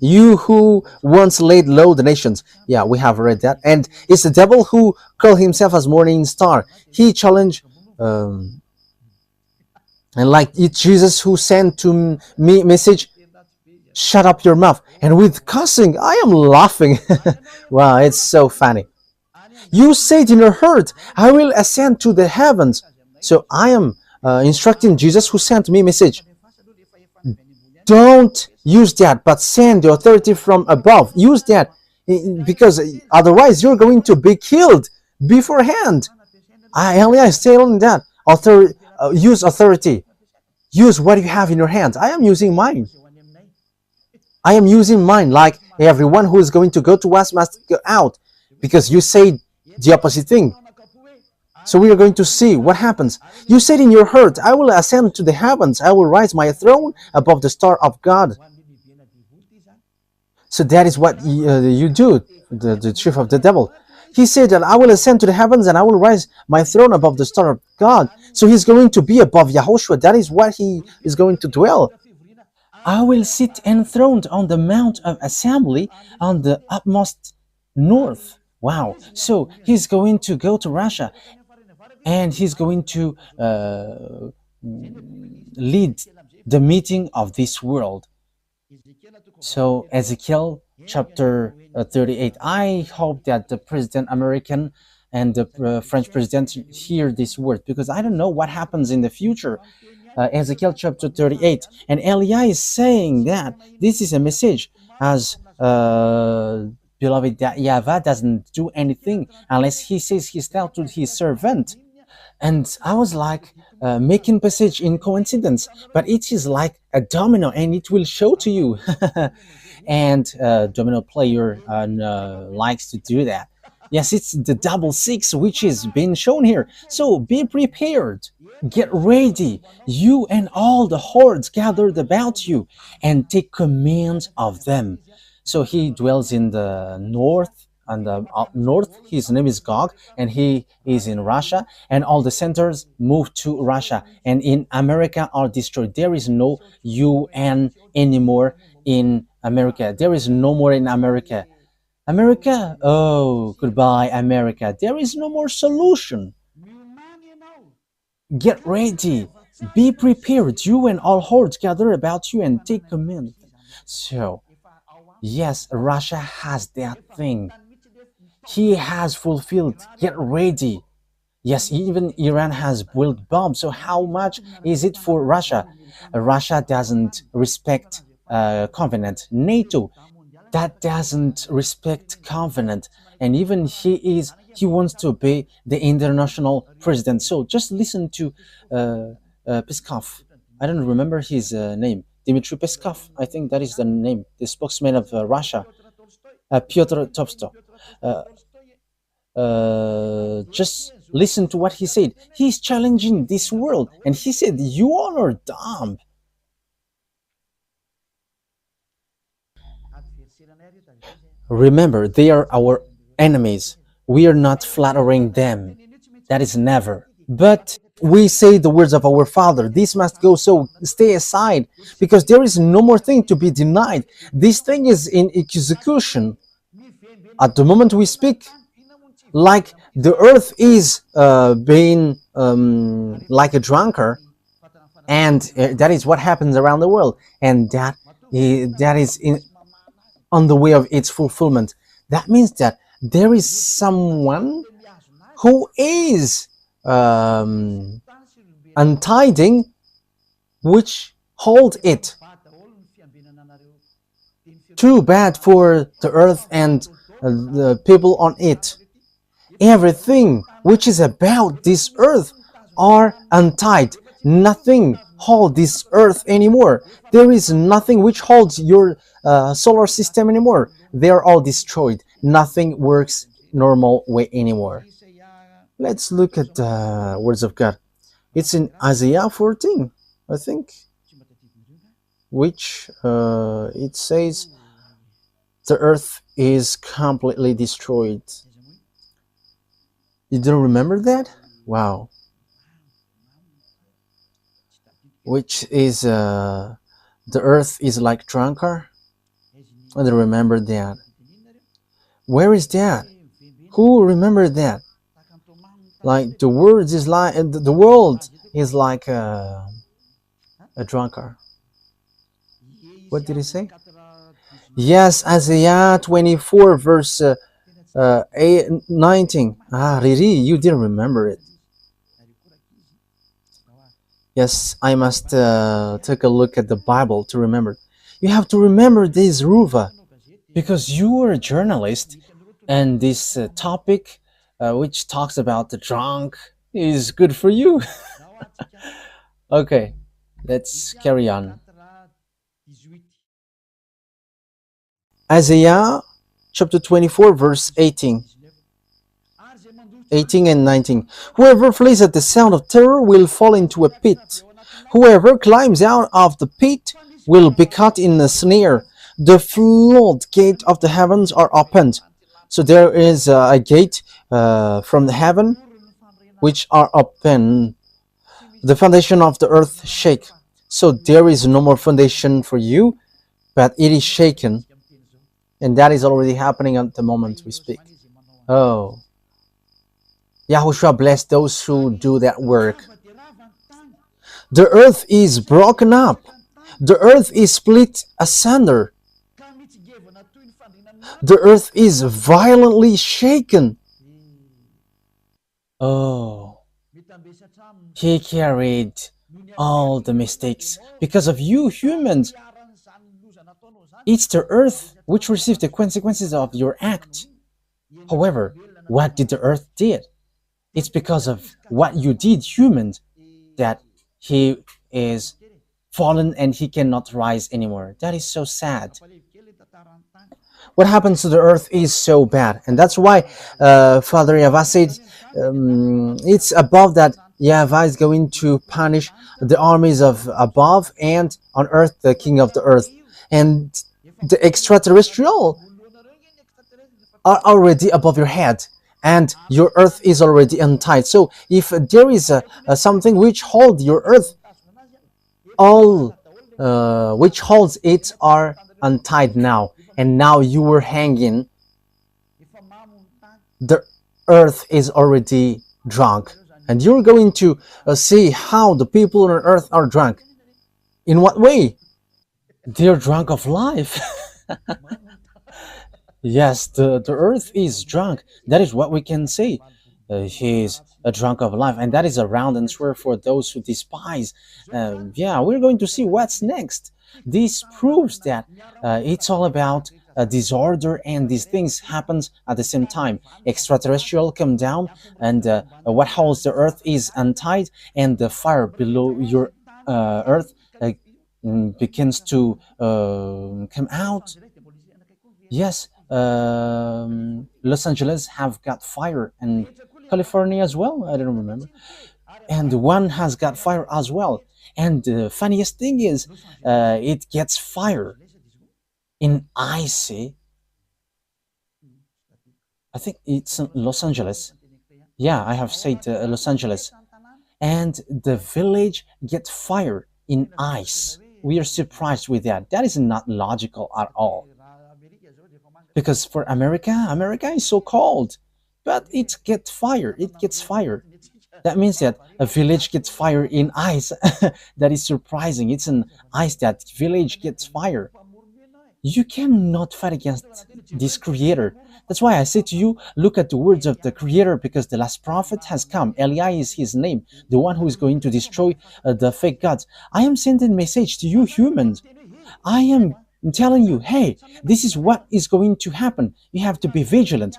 you who once laid low the nations. Yeah, we have read that. And it's the devil who called himself as morning star. He challenged, and like it's Jesus who sent to me message, shut up your mouth. And with cussing, I am laughing. Wow, it's so funny. You said in your heart, I will ascend to the heavens. So I am instructing Jesus who sent me message. Don't use that, but send the authority from above. Use that because otherwise you're going to be killed beforehand. Elia is telling that use authority. Use what you have in your hands. I am using mine. I am using mine. Like everyone who is going to go to us must go out, because you say the opposite thing. So we are going to see what happens. You said in your heart, I will ascend to the heavens. I will rise my throne above the star of God. So that is what you do, the chief of the devil. He said that I will ascend to the heavens and I will rise my throne above the star of God. So he's going to be above Yahushua. That is what he is going to dwell. I will sit enthroned on the mount of assembly on the utmost north. Wow. So he's going to go to Russia and he's going to lead the meeting of this world. So Ezekiel chapter 38. I hope that the president American and the French president hear this word, because I don't know what happens in the future. Ezekiel chapter 38, and Elia is saying that this is a message, as beloved, that YAHVAH doesn't do anything unless he says he's now to his servant. And I was like making passage in coincidence, but it is like a domino, and it will show to you. And domino player likes to do that. Yes, it's the double six which is being shown here. So be prepared. Get ready, you and all the hordes gathered about you, and take command of them. So he dwells in the north, and up north. His name is Gog, and he is in Russia, and all the centers moved to Russia, and in America are destroyed. There is no UN anymore in America. There is no more in America. America, oh, goodbye, America. There is no more solution. Get ready, be prepared, you and all hordes gather about you, and take command. So, yes, Russia has that thing. He has fulfilled. Get ready. Yes, even Iran has built bombs. So how much is it for Russia? Russia doesn't respect covenant. NATO, that doesn't respect covenant. And even he wants to be the international president. So just listen to Peskov. I don't remember his name. Dmitry Peskov, I think that is the name, the spokesman of Russia. Pyotr Tolstoy. Just listen to what he said. He's challenging this world, and he said, you all are dumb. Remember, they are our enemies. We are not flattering them. That is never. But we say the words of our Father. This must go, so stay aside, because there is no more thing to be denied. This thing is in execution. At the moment we speak, like the earth is being like a drunkard, and that is what happens around the world, and that is on the way of its fulfillment. That means that there is someone who is untiding, which hold it. Too bad for the earth and the people on it. Everything which is about this earth are untied. Nothing holds this earth anymore. There is nothing which holds your solar system anymore. They are all destroyed. Nothing works normal way anymore. Let's look at the words of God. It's in Isaiah 14, I think, which it says the earth is completely destroyed. You don't remember that? Wow. Which is the earth is like drunkard. I don't remember that. Where is that? Who remembered that? Like the words is like the world is like a drunkard. What did he say? Yes, Isaiah 24, verse 19. Ah, really? You didn't remember it. Yes, I must take a look at the Bible to remember. You have to remember this, Ruva, because you are a journalist, and this topic, which talks about the drunk, is good for you. Okay, let's carry on. Isaiah chapter 24, verse 18 and 19. Whoever flees at the sound of terror will fall into a pit. Whoever climbs out of the pit will be caught in a snare. The floodgate of the heavens are opened. So there is a gate from the heaven which are open. The foundation of the earth shake. So there is no more foundation for you, but it is shaken. And that is already happening at the moment we speak. Oh, Yahushua bless those who do that work. The earth is broken up. The earth is split asunder. The earth is violently shaken. Oh, he carried all the mistakes because of you humans. It's the earth which received the consequences of your act. However, what did the earth did? It's because of what you did, humans, that he is fallen and he cannot rise anymore. That is so sad. What happens to the earth is so bad, and that's why Father YAHVAH said it's above that YAHVAH is going to punish the armies of above and on earth the king of the earth, and the extraterrestrial are already above your head, and your earth is already untied. So if there is something which holds your earth, all which holds it are untied now, and now you were hanging. The earth is already drunk, and you're going to see how the people on earth are drunk. In what way? They're drunk of life. Yes, the earth is drunk. That is what we can say. He is a drunk of life, and that is a round and swear for those who despise. Yeah, we're going to see what's next. This proves that it's all about disorder, and these things happens at the same time. Extraterrestrial come down, and what holds the earth is untied, and the fire below your earth begins to come out. Yes, Los Angeles have got fire, and California as well. I don't remember, and one has got fire as well. And the funniest thing is, it gets fire in icy. I think it's in Los Angeles. Yeah, I have said Los Angeles, and the village gets fire in ice. We are surprised with that. That is not logical at all. Because for America is so cold, but it gets fire. It gets fire. That means that a village gets fire in ice. That is surprising. It's an ice that village gets fire. You cannot fight against this creator. That's why I say to you, look at the words of the creator, because the last prophet has come. Eli is his name, the one who is going to destroy the fake gods. I am sending a message to you humans. I am telling you, hey, this is what is going to happen. You have to be vigilant.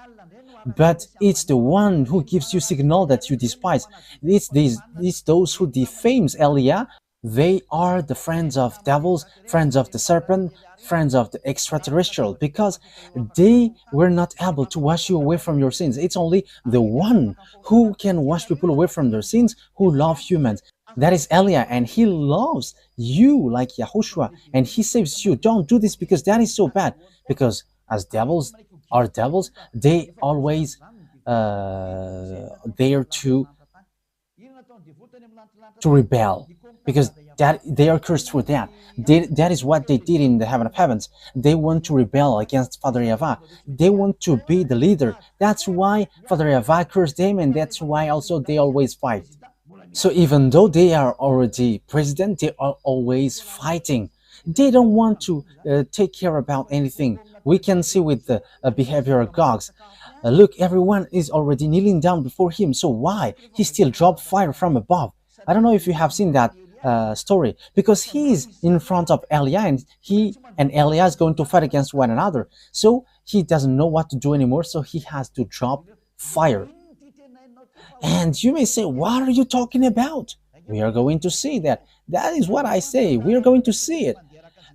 But it's the one who gives you signal that you despise. It's those who defames Elia. They are the friends of devils, friends of the serpent, friends of the extraterrestrial, because they were not able to wash you away from your sins. It's only the one who can wash people away from their sins who love humans. That is Elia, and he loves you like Yahushua, and he saves you. Don't do this because that is so bad. Because as devils are devils, they always dare to rebel, because that they are cursed for that. That is what they did in the heaven of heavens. They want to rebel against Father YAHVAH. They want to be the leader. That's why Father YAHVAH cursed them, and that's why also they always fight. So even though they are already president, they are always fighting. They don't want to take care about anything. We can see with the behavior of gods. Look, everyone is already kneeling down before him. So why he still dropped fire from above? I don't know if you have seen that story, because he is in front of Elia, and he and Elia is going to fight against one another. So he doesn't know what to do anymore. So he has to drop fire. And you may say, what are you talking about? We are going to see that. That is what I say. We are going to see it.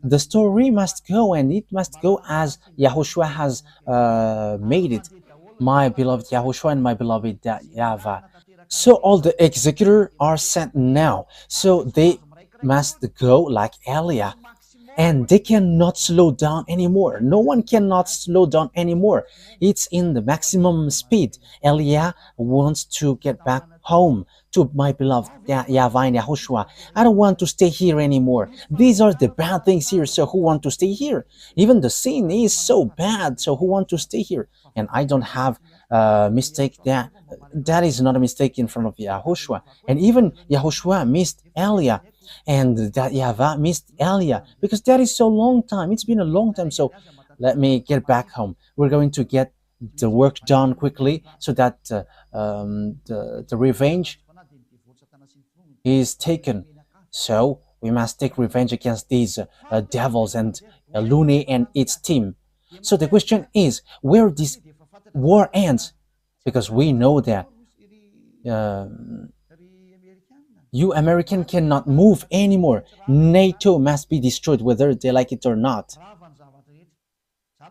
The story must go, and it must go as Yahushua has made it. My beloved Yahushua and my beloved YAHVAH. So all the executors are sent now. So they must go like Elia, and they cannot slow down anymore. No one cannot slow down anymore. It's in the maximum speed. Elia wants to get back home to my beloved YAHVAH and Yahushua. I don't want to stay here anymore. These are the bad things here, so who want to stay here? Even the sin is so bad, so who want to stay here? And I don't have a mistake. That is not a mistake in front of Yahushua. And even Yahushua missed Elia, and that YAHVAH missed Elia, because that is so long time. It's been a long time. So let me get back home. We're going to get the work done quickly, so that the revenge is taken. So we must take revenge against these devils and Lune and its team. So the question is, where this war ends, because we know that you American cannot move anymore. NATO must be destroyed, whether they like it or not.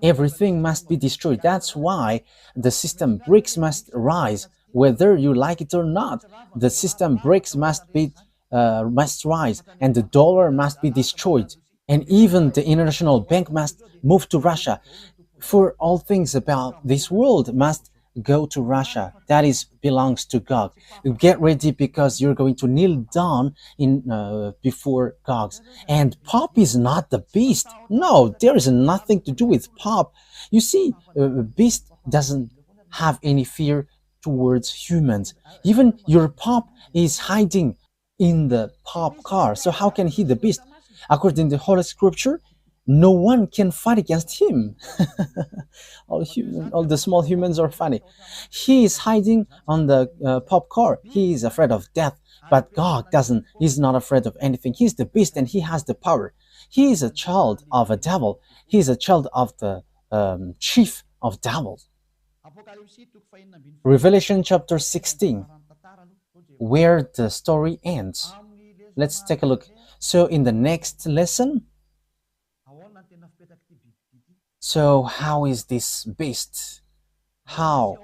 Everything must be destroyed. That's why the system BRICS must rise, whether you like it or not. The system BRICS must rise, and the dollar must be destroyed, and even the international bank must move to Russia. For all things about this world must go to Russia. That is belongs to God. Get ready, because you're going to kneel down before gods. And Pop is not the beast. No, there is nothing to do with Pop. You see, beast doesn't have any fear towards humans. Even your Pop is hiding in the Pop car. So how can he the beast? According to the Holy Scripture, no one can fight against him. All the small humans are funny. He is hiding on the Pop car. He is afraid of death, but God doesn't. He's not afraid of anything. He's the beast, and he has the power. He is a child of a devil. He is a child of the chief of devils. Revelation chapter 16, where the story ends. Let's take a look. So in the next lesson, so how is this beast? How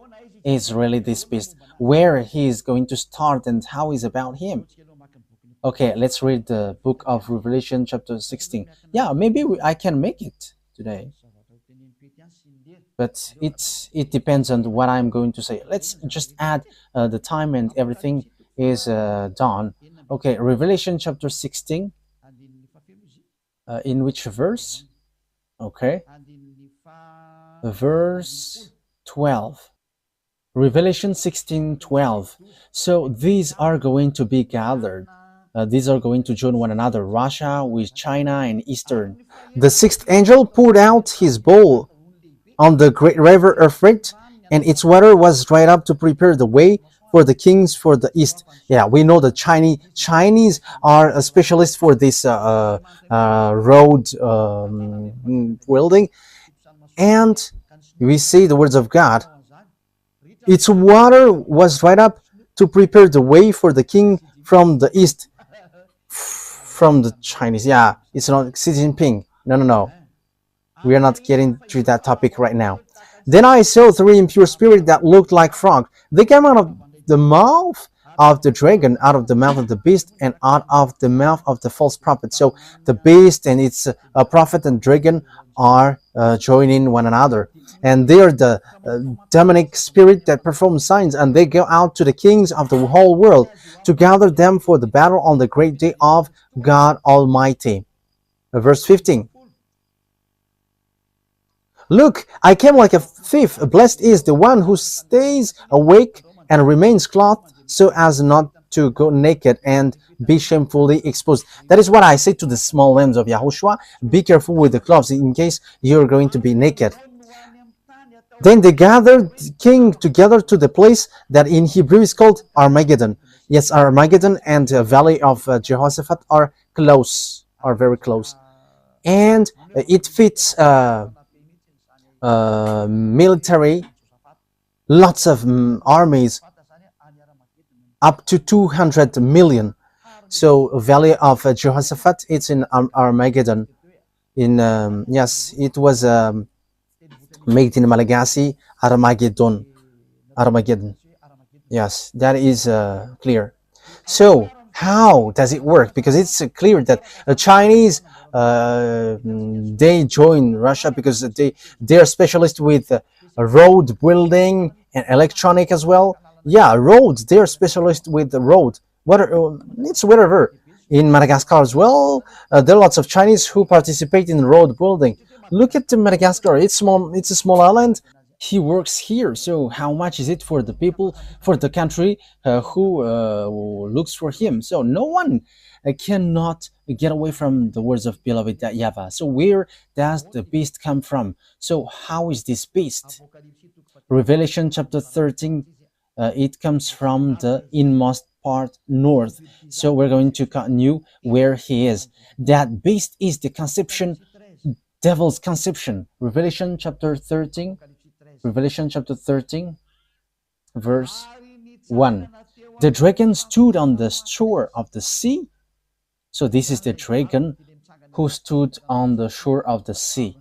is really this beast? Where he is going to start, and how is about him? Okay, let's read the book of Revelation chapter 16. Yeah, maybe I can make it today, but it depends on what I'm going to say. Let's just add the time, and everything is done. Okay, Revelation chapter 16. In which verse? Okay, verse 12. Revelation 16:12. So these are going to be gathered. These are going to join one another, Russia with China and Eastern. The sixth angel poured out his bowl on the great river Euphrates, and its water was dried up to prepare the way for the kings for the east. Yeah, we know the Chinese are a specialist for this road building, and we see the words of God. Its water was dried up to prepare the way for the king from the east. From the Chinese, yeah, it's not Xi Jinping. No. We are not getting to that topic right now. Then I saw three impure spirits that looked like frogs. They came out of the mouth of the dragon, out of the mouth of the beast, and out of the mouth of the false prophet. So the beast and its prophet and dragon are joining one another, and they are the demonic spirit that perform signs, and they go out to the kings of the whole world to gather them for the battle on the great day of God Almighty. Verse 15. Look, I came like a thief. Blessed is the one who stays awake and remains clothed, so as not to go naked and be shamefully exposed. That is what I say to the small lambs of Yahushua. Be careful with the cloths in case you're going to be naked. Then they gathered king together to the place that in Hebrew is called Armageddon. Yes, Armageddon and the valley of Jehoshaphat are close, are very close. And it fits military, lots of armies, up to 200 million. So valley of Jehoshaphat, it's in Armageddon. In yes, it was made in Malagasy, Armageddon. Armageddon. Yes, that is clear. So how does it work? Because it's clear that the Chinese they join Russia because they are specialists with road building and electronic as well. Yeah, roads. They are specialists with the road. It's whatever. In Madagascar as well, there are lots of Chinese who participate in road building. Look at Madagascar. It's small. It's a small island. He works here. So how much is it for the people, for the country who looks for him? So no one cannot get away from the words of beloved YAHVAH. So where does the beast come from? So how is this beast? Revelation chapter 13, it comes from the inmost part north. So we're going to continue where he is. That beast is the conception, devil's conception. Revelation chapter 13, verse 1. The dragon stood on the shore of the sea. So this is the dragon who stood on the shore of the sea.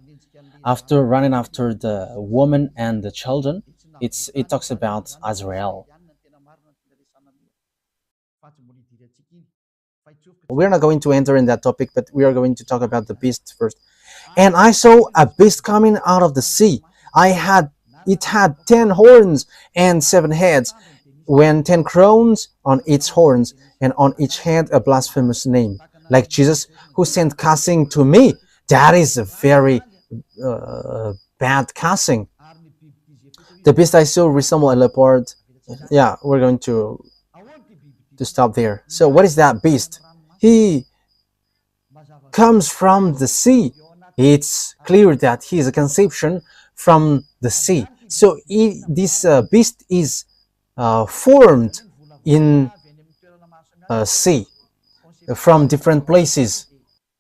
After running after the woman and the children, it talks about Azrael. We're not going to enter in that topic, but we are going to talk about the beast first. And I saw a beast coming out of the sea. It had 10 horns and 7 heads, when 10 crowns on its horns, and on each head a blasphemous name, like Jesus, who sent cussing to me. That is a very bad cussing. The beast I saw resembled a leopard. Yeah, we're going to stop there. So what is that beast? He comes from the sea. It's clear that he is a conception from the sea. So this beast is formed in sea from different places.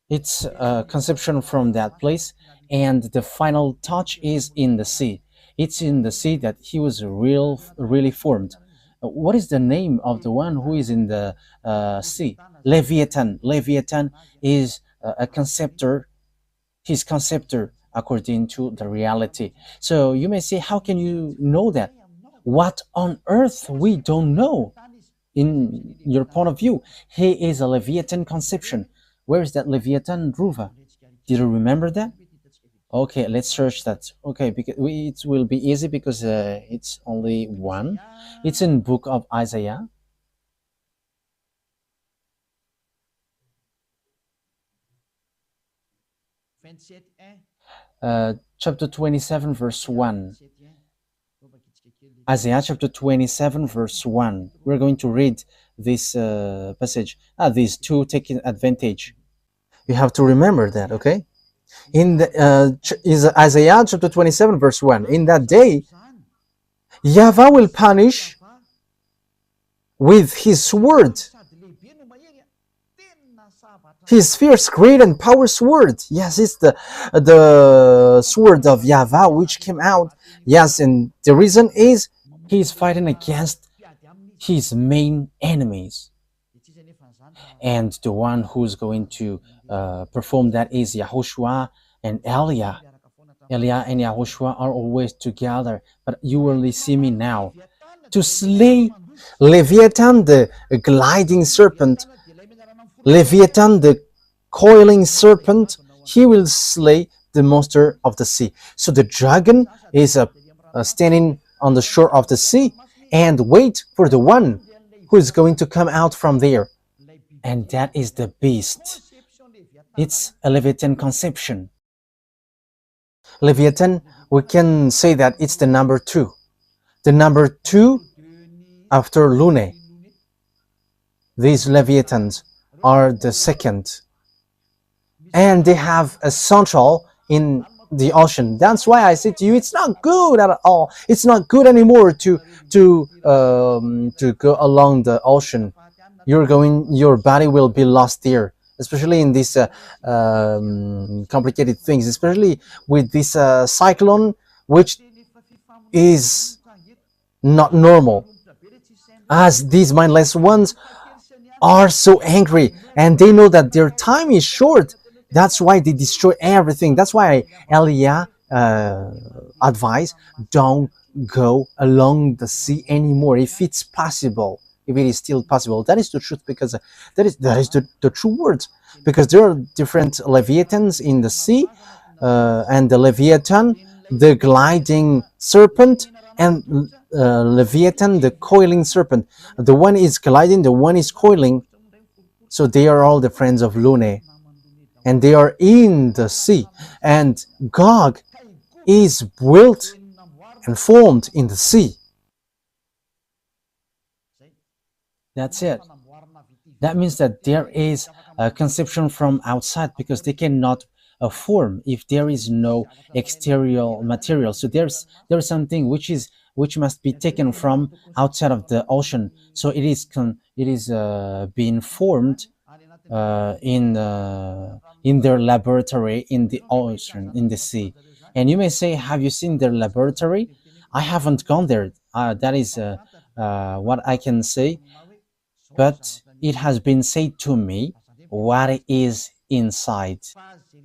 It's a conception from that place, and the final touch is in the sea. It's in the sea that he was really formed. What is the name of the one who is in the sea? Leviathan. Leviathan is a conceptor. His conceptor according to the reality. So you may say, how can you know that? What on earth we don't know? In your point of view, he is a Leviathan conception. Where is that Leviathan, Ruva? Did you remember that? Okay, let's search that. Okay, because it will be easy because it's only one. It's in book of Isaiah. Chapter 27, verse 1. Isaiah chapter 27, verse 1. We're going to read this passage. These two taking advantage. You have to remember that, okay? In the is Isaiah chapter 27, verse 1. In that day, YAHVAH will punish with his sword, his fierce, great, and power sword. Yes, it's the sword of YAHVAH which came out. Yes, and the reason is he is fighting against his main enemies. And the one who's going to perform that is YAHOSHUAH and Eliah. Eliah and YAHOSHUAH are always together, but you will see me now. To slay Leviathan, the gliding serpent, Leviathan, the coiling serpent, he will slay the monster of the sea. So the dragon is standing on the shore of the sea and wait for the one who is going to come out from there. And that is the beast. It's a Leviathan conception. Leviathan, we can say that it's the number 2. The number 2 after Lune. these leviathans are the second, and they have a central in the ocean. That's why I said to you, it's not good at all. It's not good anymore to go along the ocean. Your body will be lost there, especially in these complicated things, especially with this cyclone, which is not normal, as these mindless ones are so angry and they know that their time is short. That's why they destroy everything. That's why Elia advised, don't go along the sea anymore if it's possible, if it is still possible. That is the truth, because that is the true words, because there are different leviathans in the sea, and the leviathan, the gliding serpent, and leviathan, the coiling serpent. The one is gliding, the one is coiling. So they are all the friends of Lune, and they are in the sea. And Gog is built and formed in the sea. That's it. That means that there is a conception from outside, because they cannot form if there is no exterior material. So there's something which must be taken from outside of the ocean. So it is being formed in their laboratory in the ocean, in the sea. And you may say, have you seen their laboratory? I haven't gone there. That is what I can say. But it has been said to me what is inside.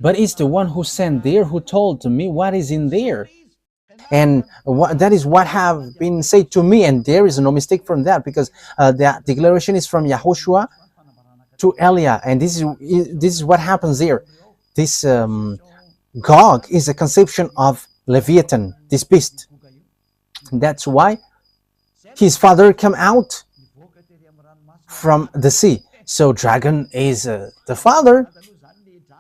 But it's the one who sent there who told me what is in there. And that is what have been said to me, and there is no mistake from that, because the declaration is from YAHOSHUAH to Elia, and this is what happens there. This Gog is a conception of Leviathan, this beast. That's why his father came out from the sea. So dragon is the father.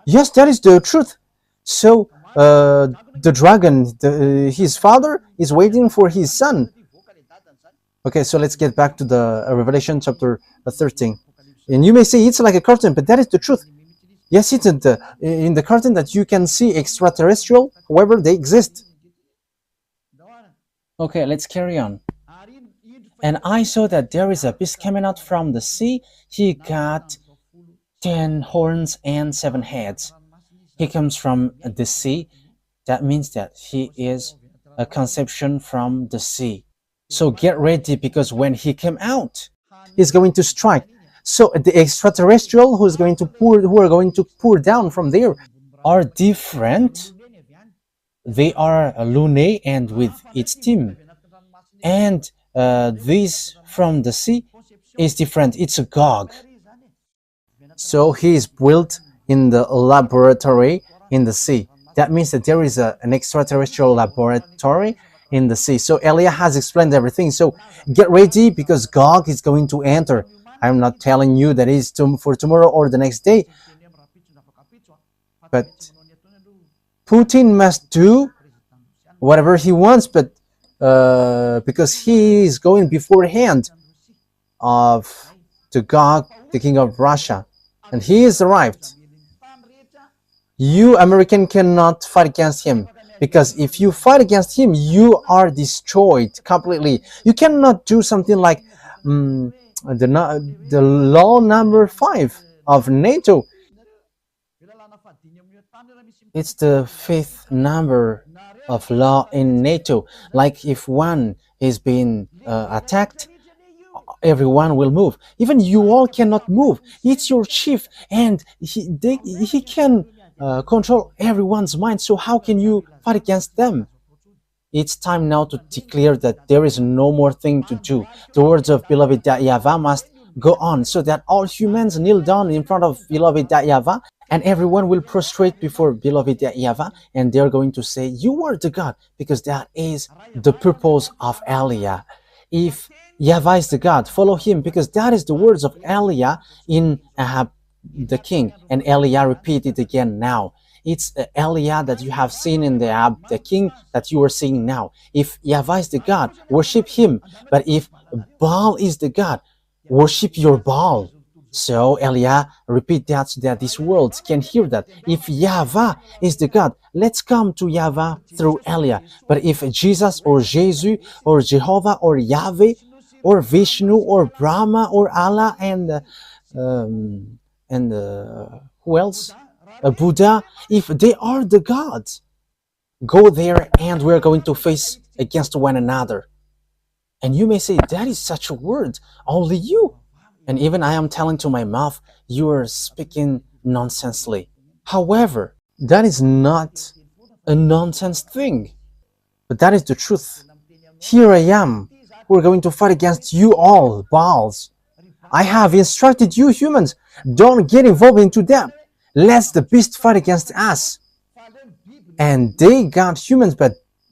Yes, that is the truth. So the dragon, his father, is waiting for his son. Okay, so let's get back to the Revelation chapter 13. And you may say it's like a curtain, but that is the truth. Yes, it's in the curtain that you can see extraterrestrial, however they exist. Okay, let's carry on. And I saw that there is a beast coming out from the sea. He got 10 horns and 7 heads. He comes from the sea. That means that he is a conception from the sea. So get ready, because when he came out, he's going to strike. So the extraterrestrial who are going to pour down from there are different. They are Lune and with its team. And this from the sea is different. It's a Gog. So he is built in the laboratory in the sea. That means that there is an extraterrestrial laboratory in the sea. So Elia has explained everything. So get ready, because Gog is going to enter. I'm not telling you that it's for tomorrow or the next day. But Putin must do whatever he wants, but because he is going beforehand of the Gog, the king of Russia, and he is arrived. You American cannot fight against him, because if you fight against him, you are destroyed completely. You cannot do something like the law number 5 of Nato. It's the 5th number of law in Nato. Like if one is being attacked, everyone will move. Even you all cannot move. It's your chief, and he can control everyone's mind. So how can you fight against them? It's time now to declare that there is no more thing to do. The words of beloved YAHVAH must go on, so that all humans kneel down in front of beloved YAHVAH, and everyone will prostrate before beloved YAHVAH, and they're going to say, you are the God, because that is the purpose of Elia. If YAHVAH is the God, follow him, because that is the words of Elia in Ahab the king, and Elia repeated again now. It's Elia that you have seen in the Ahab the king that you are seeing now. If YAHVAH is the God, worship him. But if Baal is the God, worship your Baal. So Elia repeat that so that this world can hear that. If YAHVAH is the God, let's come to YAHVAH through Elia. But if Jesus or Jesus or Jehovah or Yahweh or Vishnu or Brahma or Allah um, and who else? Buddha, if they are the gods, go there and we're going to face against one another. And you may say, that is such a word, only you. And even I am telling to my mouth, you are speaking nonsensely. However, that is not a nonsense thing, but that is the truth. Here I am. We're going to fight against you all, Baals. I have instructed you humans, don't get involved into that. Let the beast fight against us. And they got humans,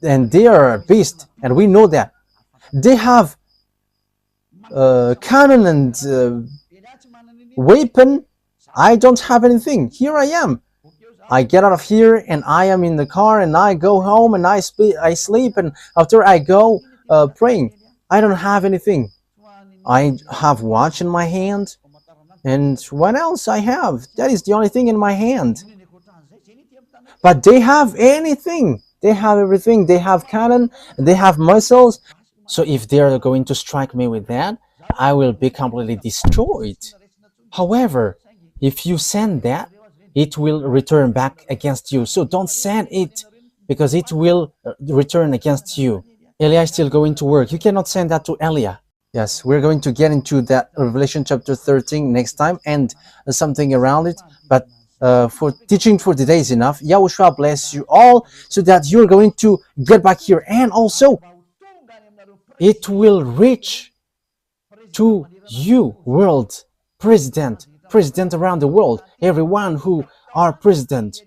and they are a beast, and we know that. They have cannon and weapon. I don't have anything. Here I am. I get out of here and I am in the car and I go home and I sleep and after I go praying. I don't have anything. I have watch in my hand and what else I have? That is the only thing in my hand. But they have anything. They have everything. They have cannon. They have missiles. So if they are going to strike me with that, I will be completely destroyed. However, if you send that, it will return back against you. So don't send it because it will return against you. Elia is still going to work. You cannot send that to Elia. Yes, we're going to get into that Revelation chapter 13 next time and something around it. But for teaching for today is enough. Yahushua bless you all so that you're going to get back here. And also, it will reach to you, world president around the world, everyone who are president.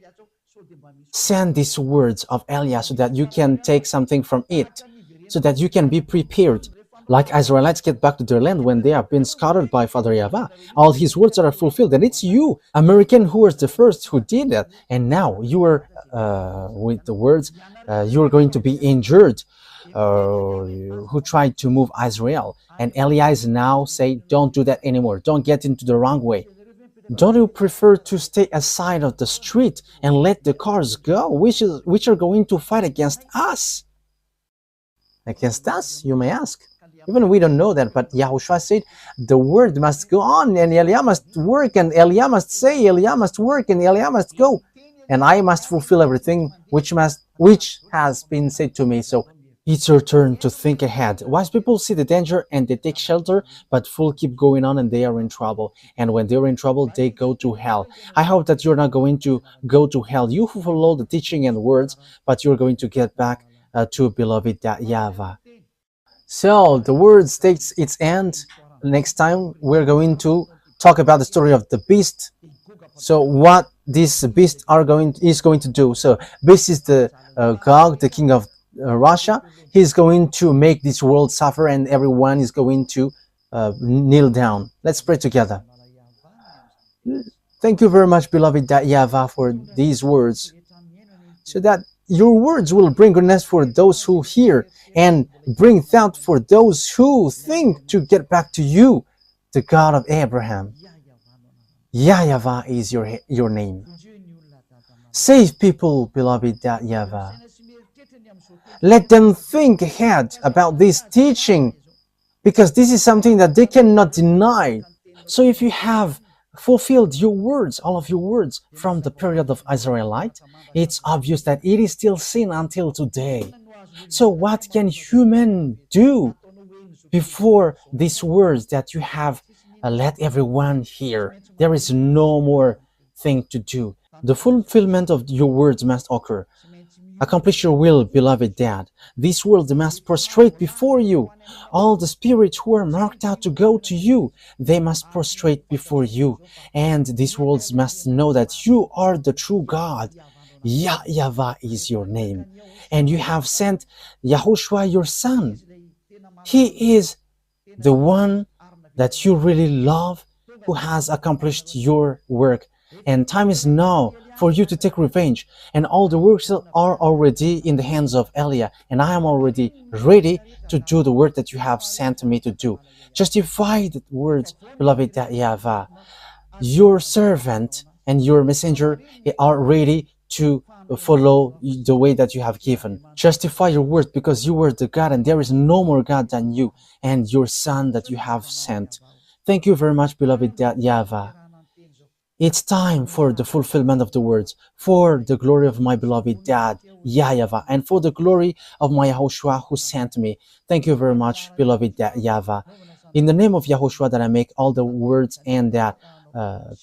Send these words of Elia so that you can take something from it, so that you can be prepared. Like Israelites get back to their land when they have been scattered by Father YAHVAH. All his words are fulfilled. And it's you, American, who was the first who did that. And now you are, with the words, you are going to be injured, who tried to move Israel. And Elia is now saying, don't do that anymore. Don't get into the wrong way. Don't you prefer to stay aside of the street and let the cars go, which are going to fight against us? Against us, you may ask. Even we don't know that, but Yahushua said the word must go on, and Elia must work, and Elia must say, Elia must work, and Elia must go, and I must fulfill everything which has been said to me. So it's your turn to think ahead. Wise people see the danger and they take shelter, but fools keep going on and they are in trouble. And when they're in trouble, they go to hell. I hope that you're not going to go to hell. You who follow the teaching and words, but you're going to get back to beloved YAHVAH. So the word takes its end. Next time we're going to talk about the story of the beast. So what this beast is going to do. So beast is the Gog, the king of Russia. He's going to make this world suffer and everyone is going to kneel down. Let's pray together. Thank you very much, beloved YAHVAH, for these words, so that your words will bring goodness for those who hear and bring thought for those who think to get back to you, the God of Abraham. YAHVAH is your name. Save people, beloved YAHVAH. Let them think ahead about this teaching, because this is something that they cannot deny. So if you have fulfilled your words, all of your words from the period of Israelite, it's obvious that it is still sin until today. So what can human do before these words that you have let everyone hear? There is no more thing to do. The fulfillment of your words must occur. Accomplish your will, beloved Dad. This world must prostrate before you. All the spirits who are marked out to go to you, they must prostrate before you. And these worlds must know that you are the true God. YAHVAH is your name. And you have sent YAHOSHUAH, your son. He is the one that you really love, who has accomplished your work. and time is now for you to take revenge. And all the works are already in the hands of Elia, and I am already ready to do the work that you have sent me to do. Justify the words, beloved Yahvah. Your servant and your messenger are ready to follow the way that you have given. Justify your word, because you are the God and there is no more God than you and your Son that you have sent. Thank you very much, beloved Yahvah. It's time for the fulfillment of the words, for the glory of my beloved Dad, YAHVAH, and for the glory of my YAHOSHUAH who sent me. Thank you very much, beloved YAHVAH. In the name of YAHOSHUAH that I make all the words and that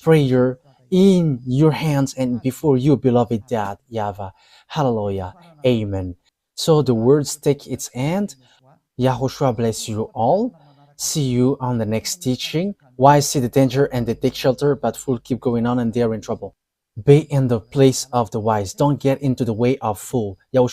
prayer in your hands and before you, beloved Dad, YAHVAH. Hallelujah. Amen. So the words take its end. YAHOSHUAH bless you all. See you on the next teaching. Wise see the danger and they take shelter, but fools keep going on and they are in trouble. Be in the place of the wise. Don't get into the way of fool. YAHOSHUAH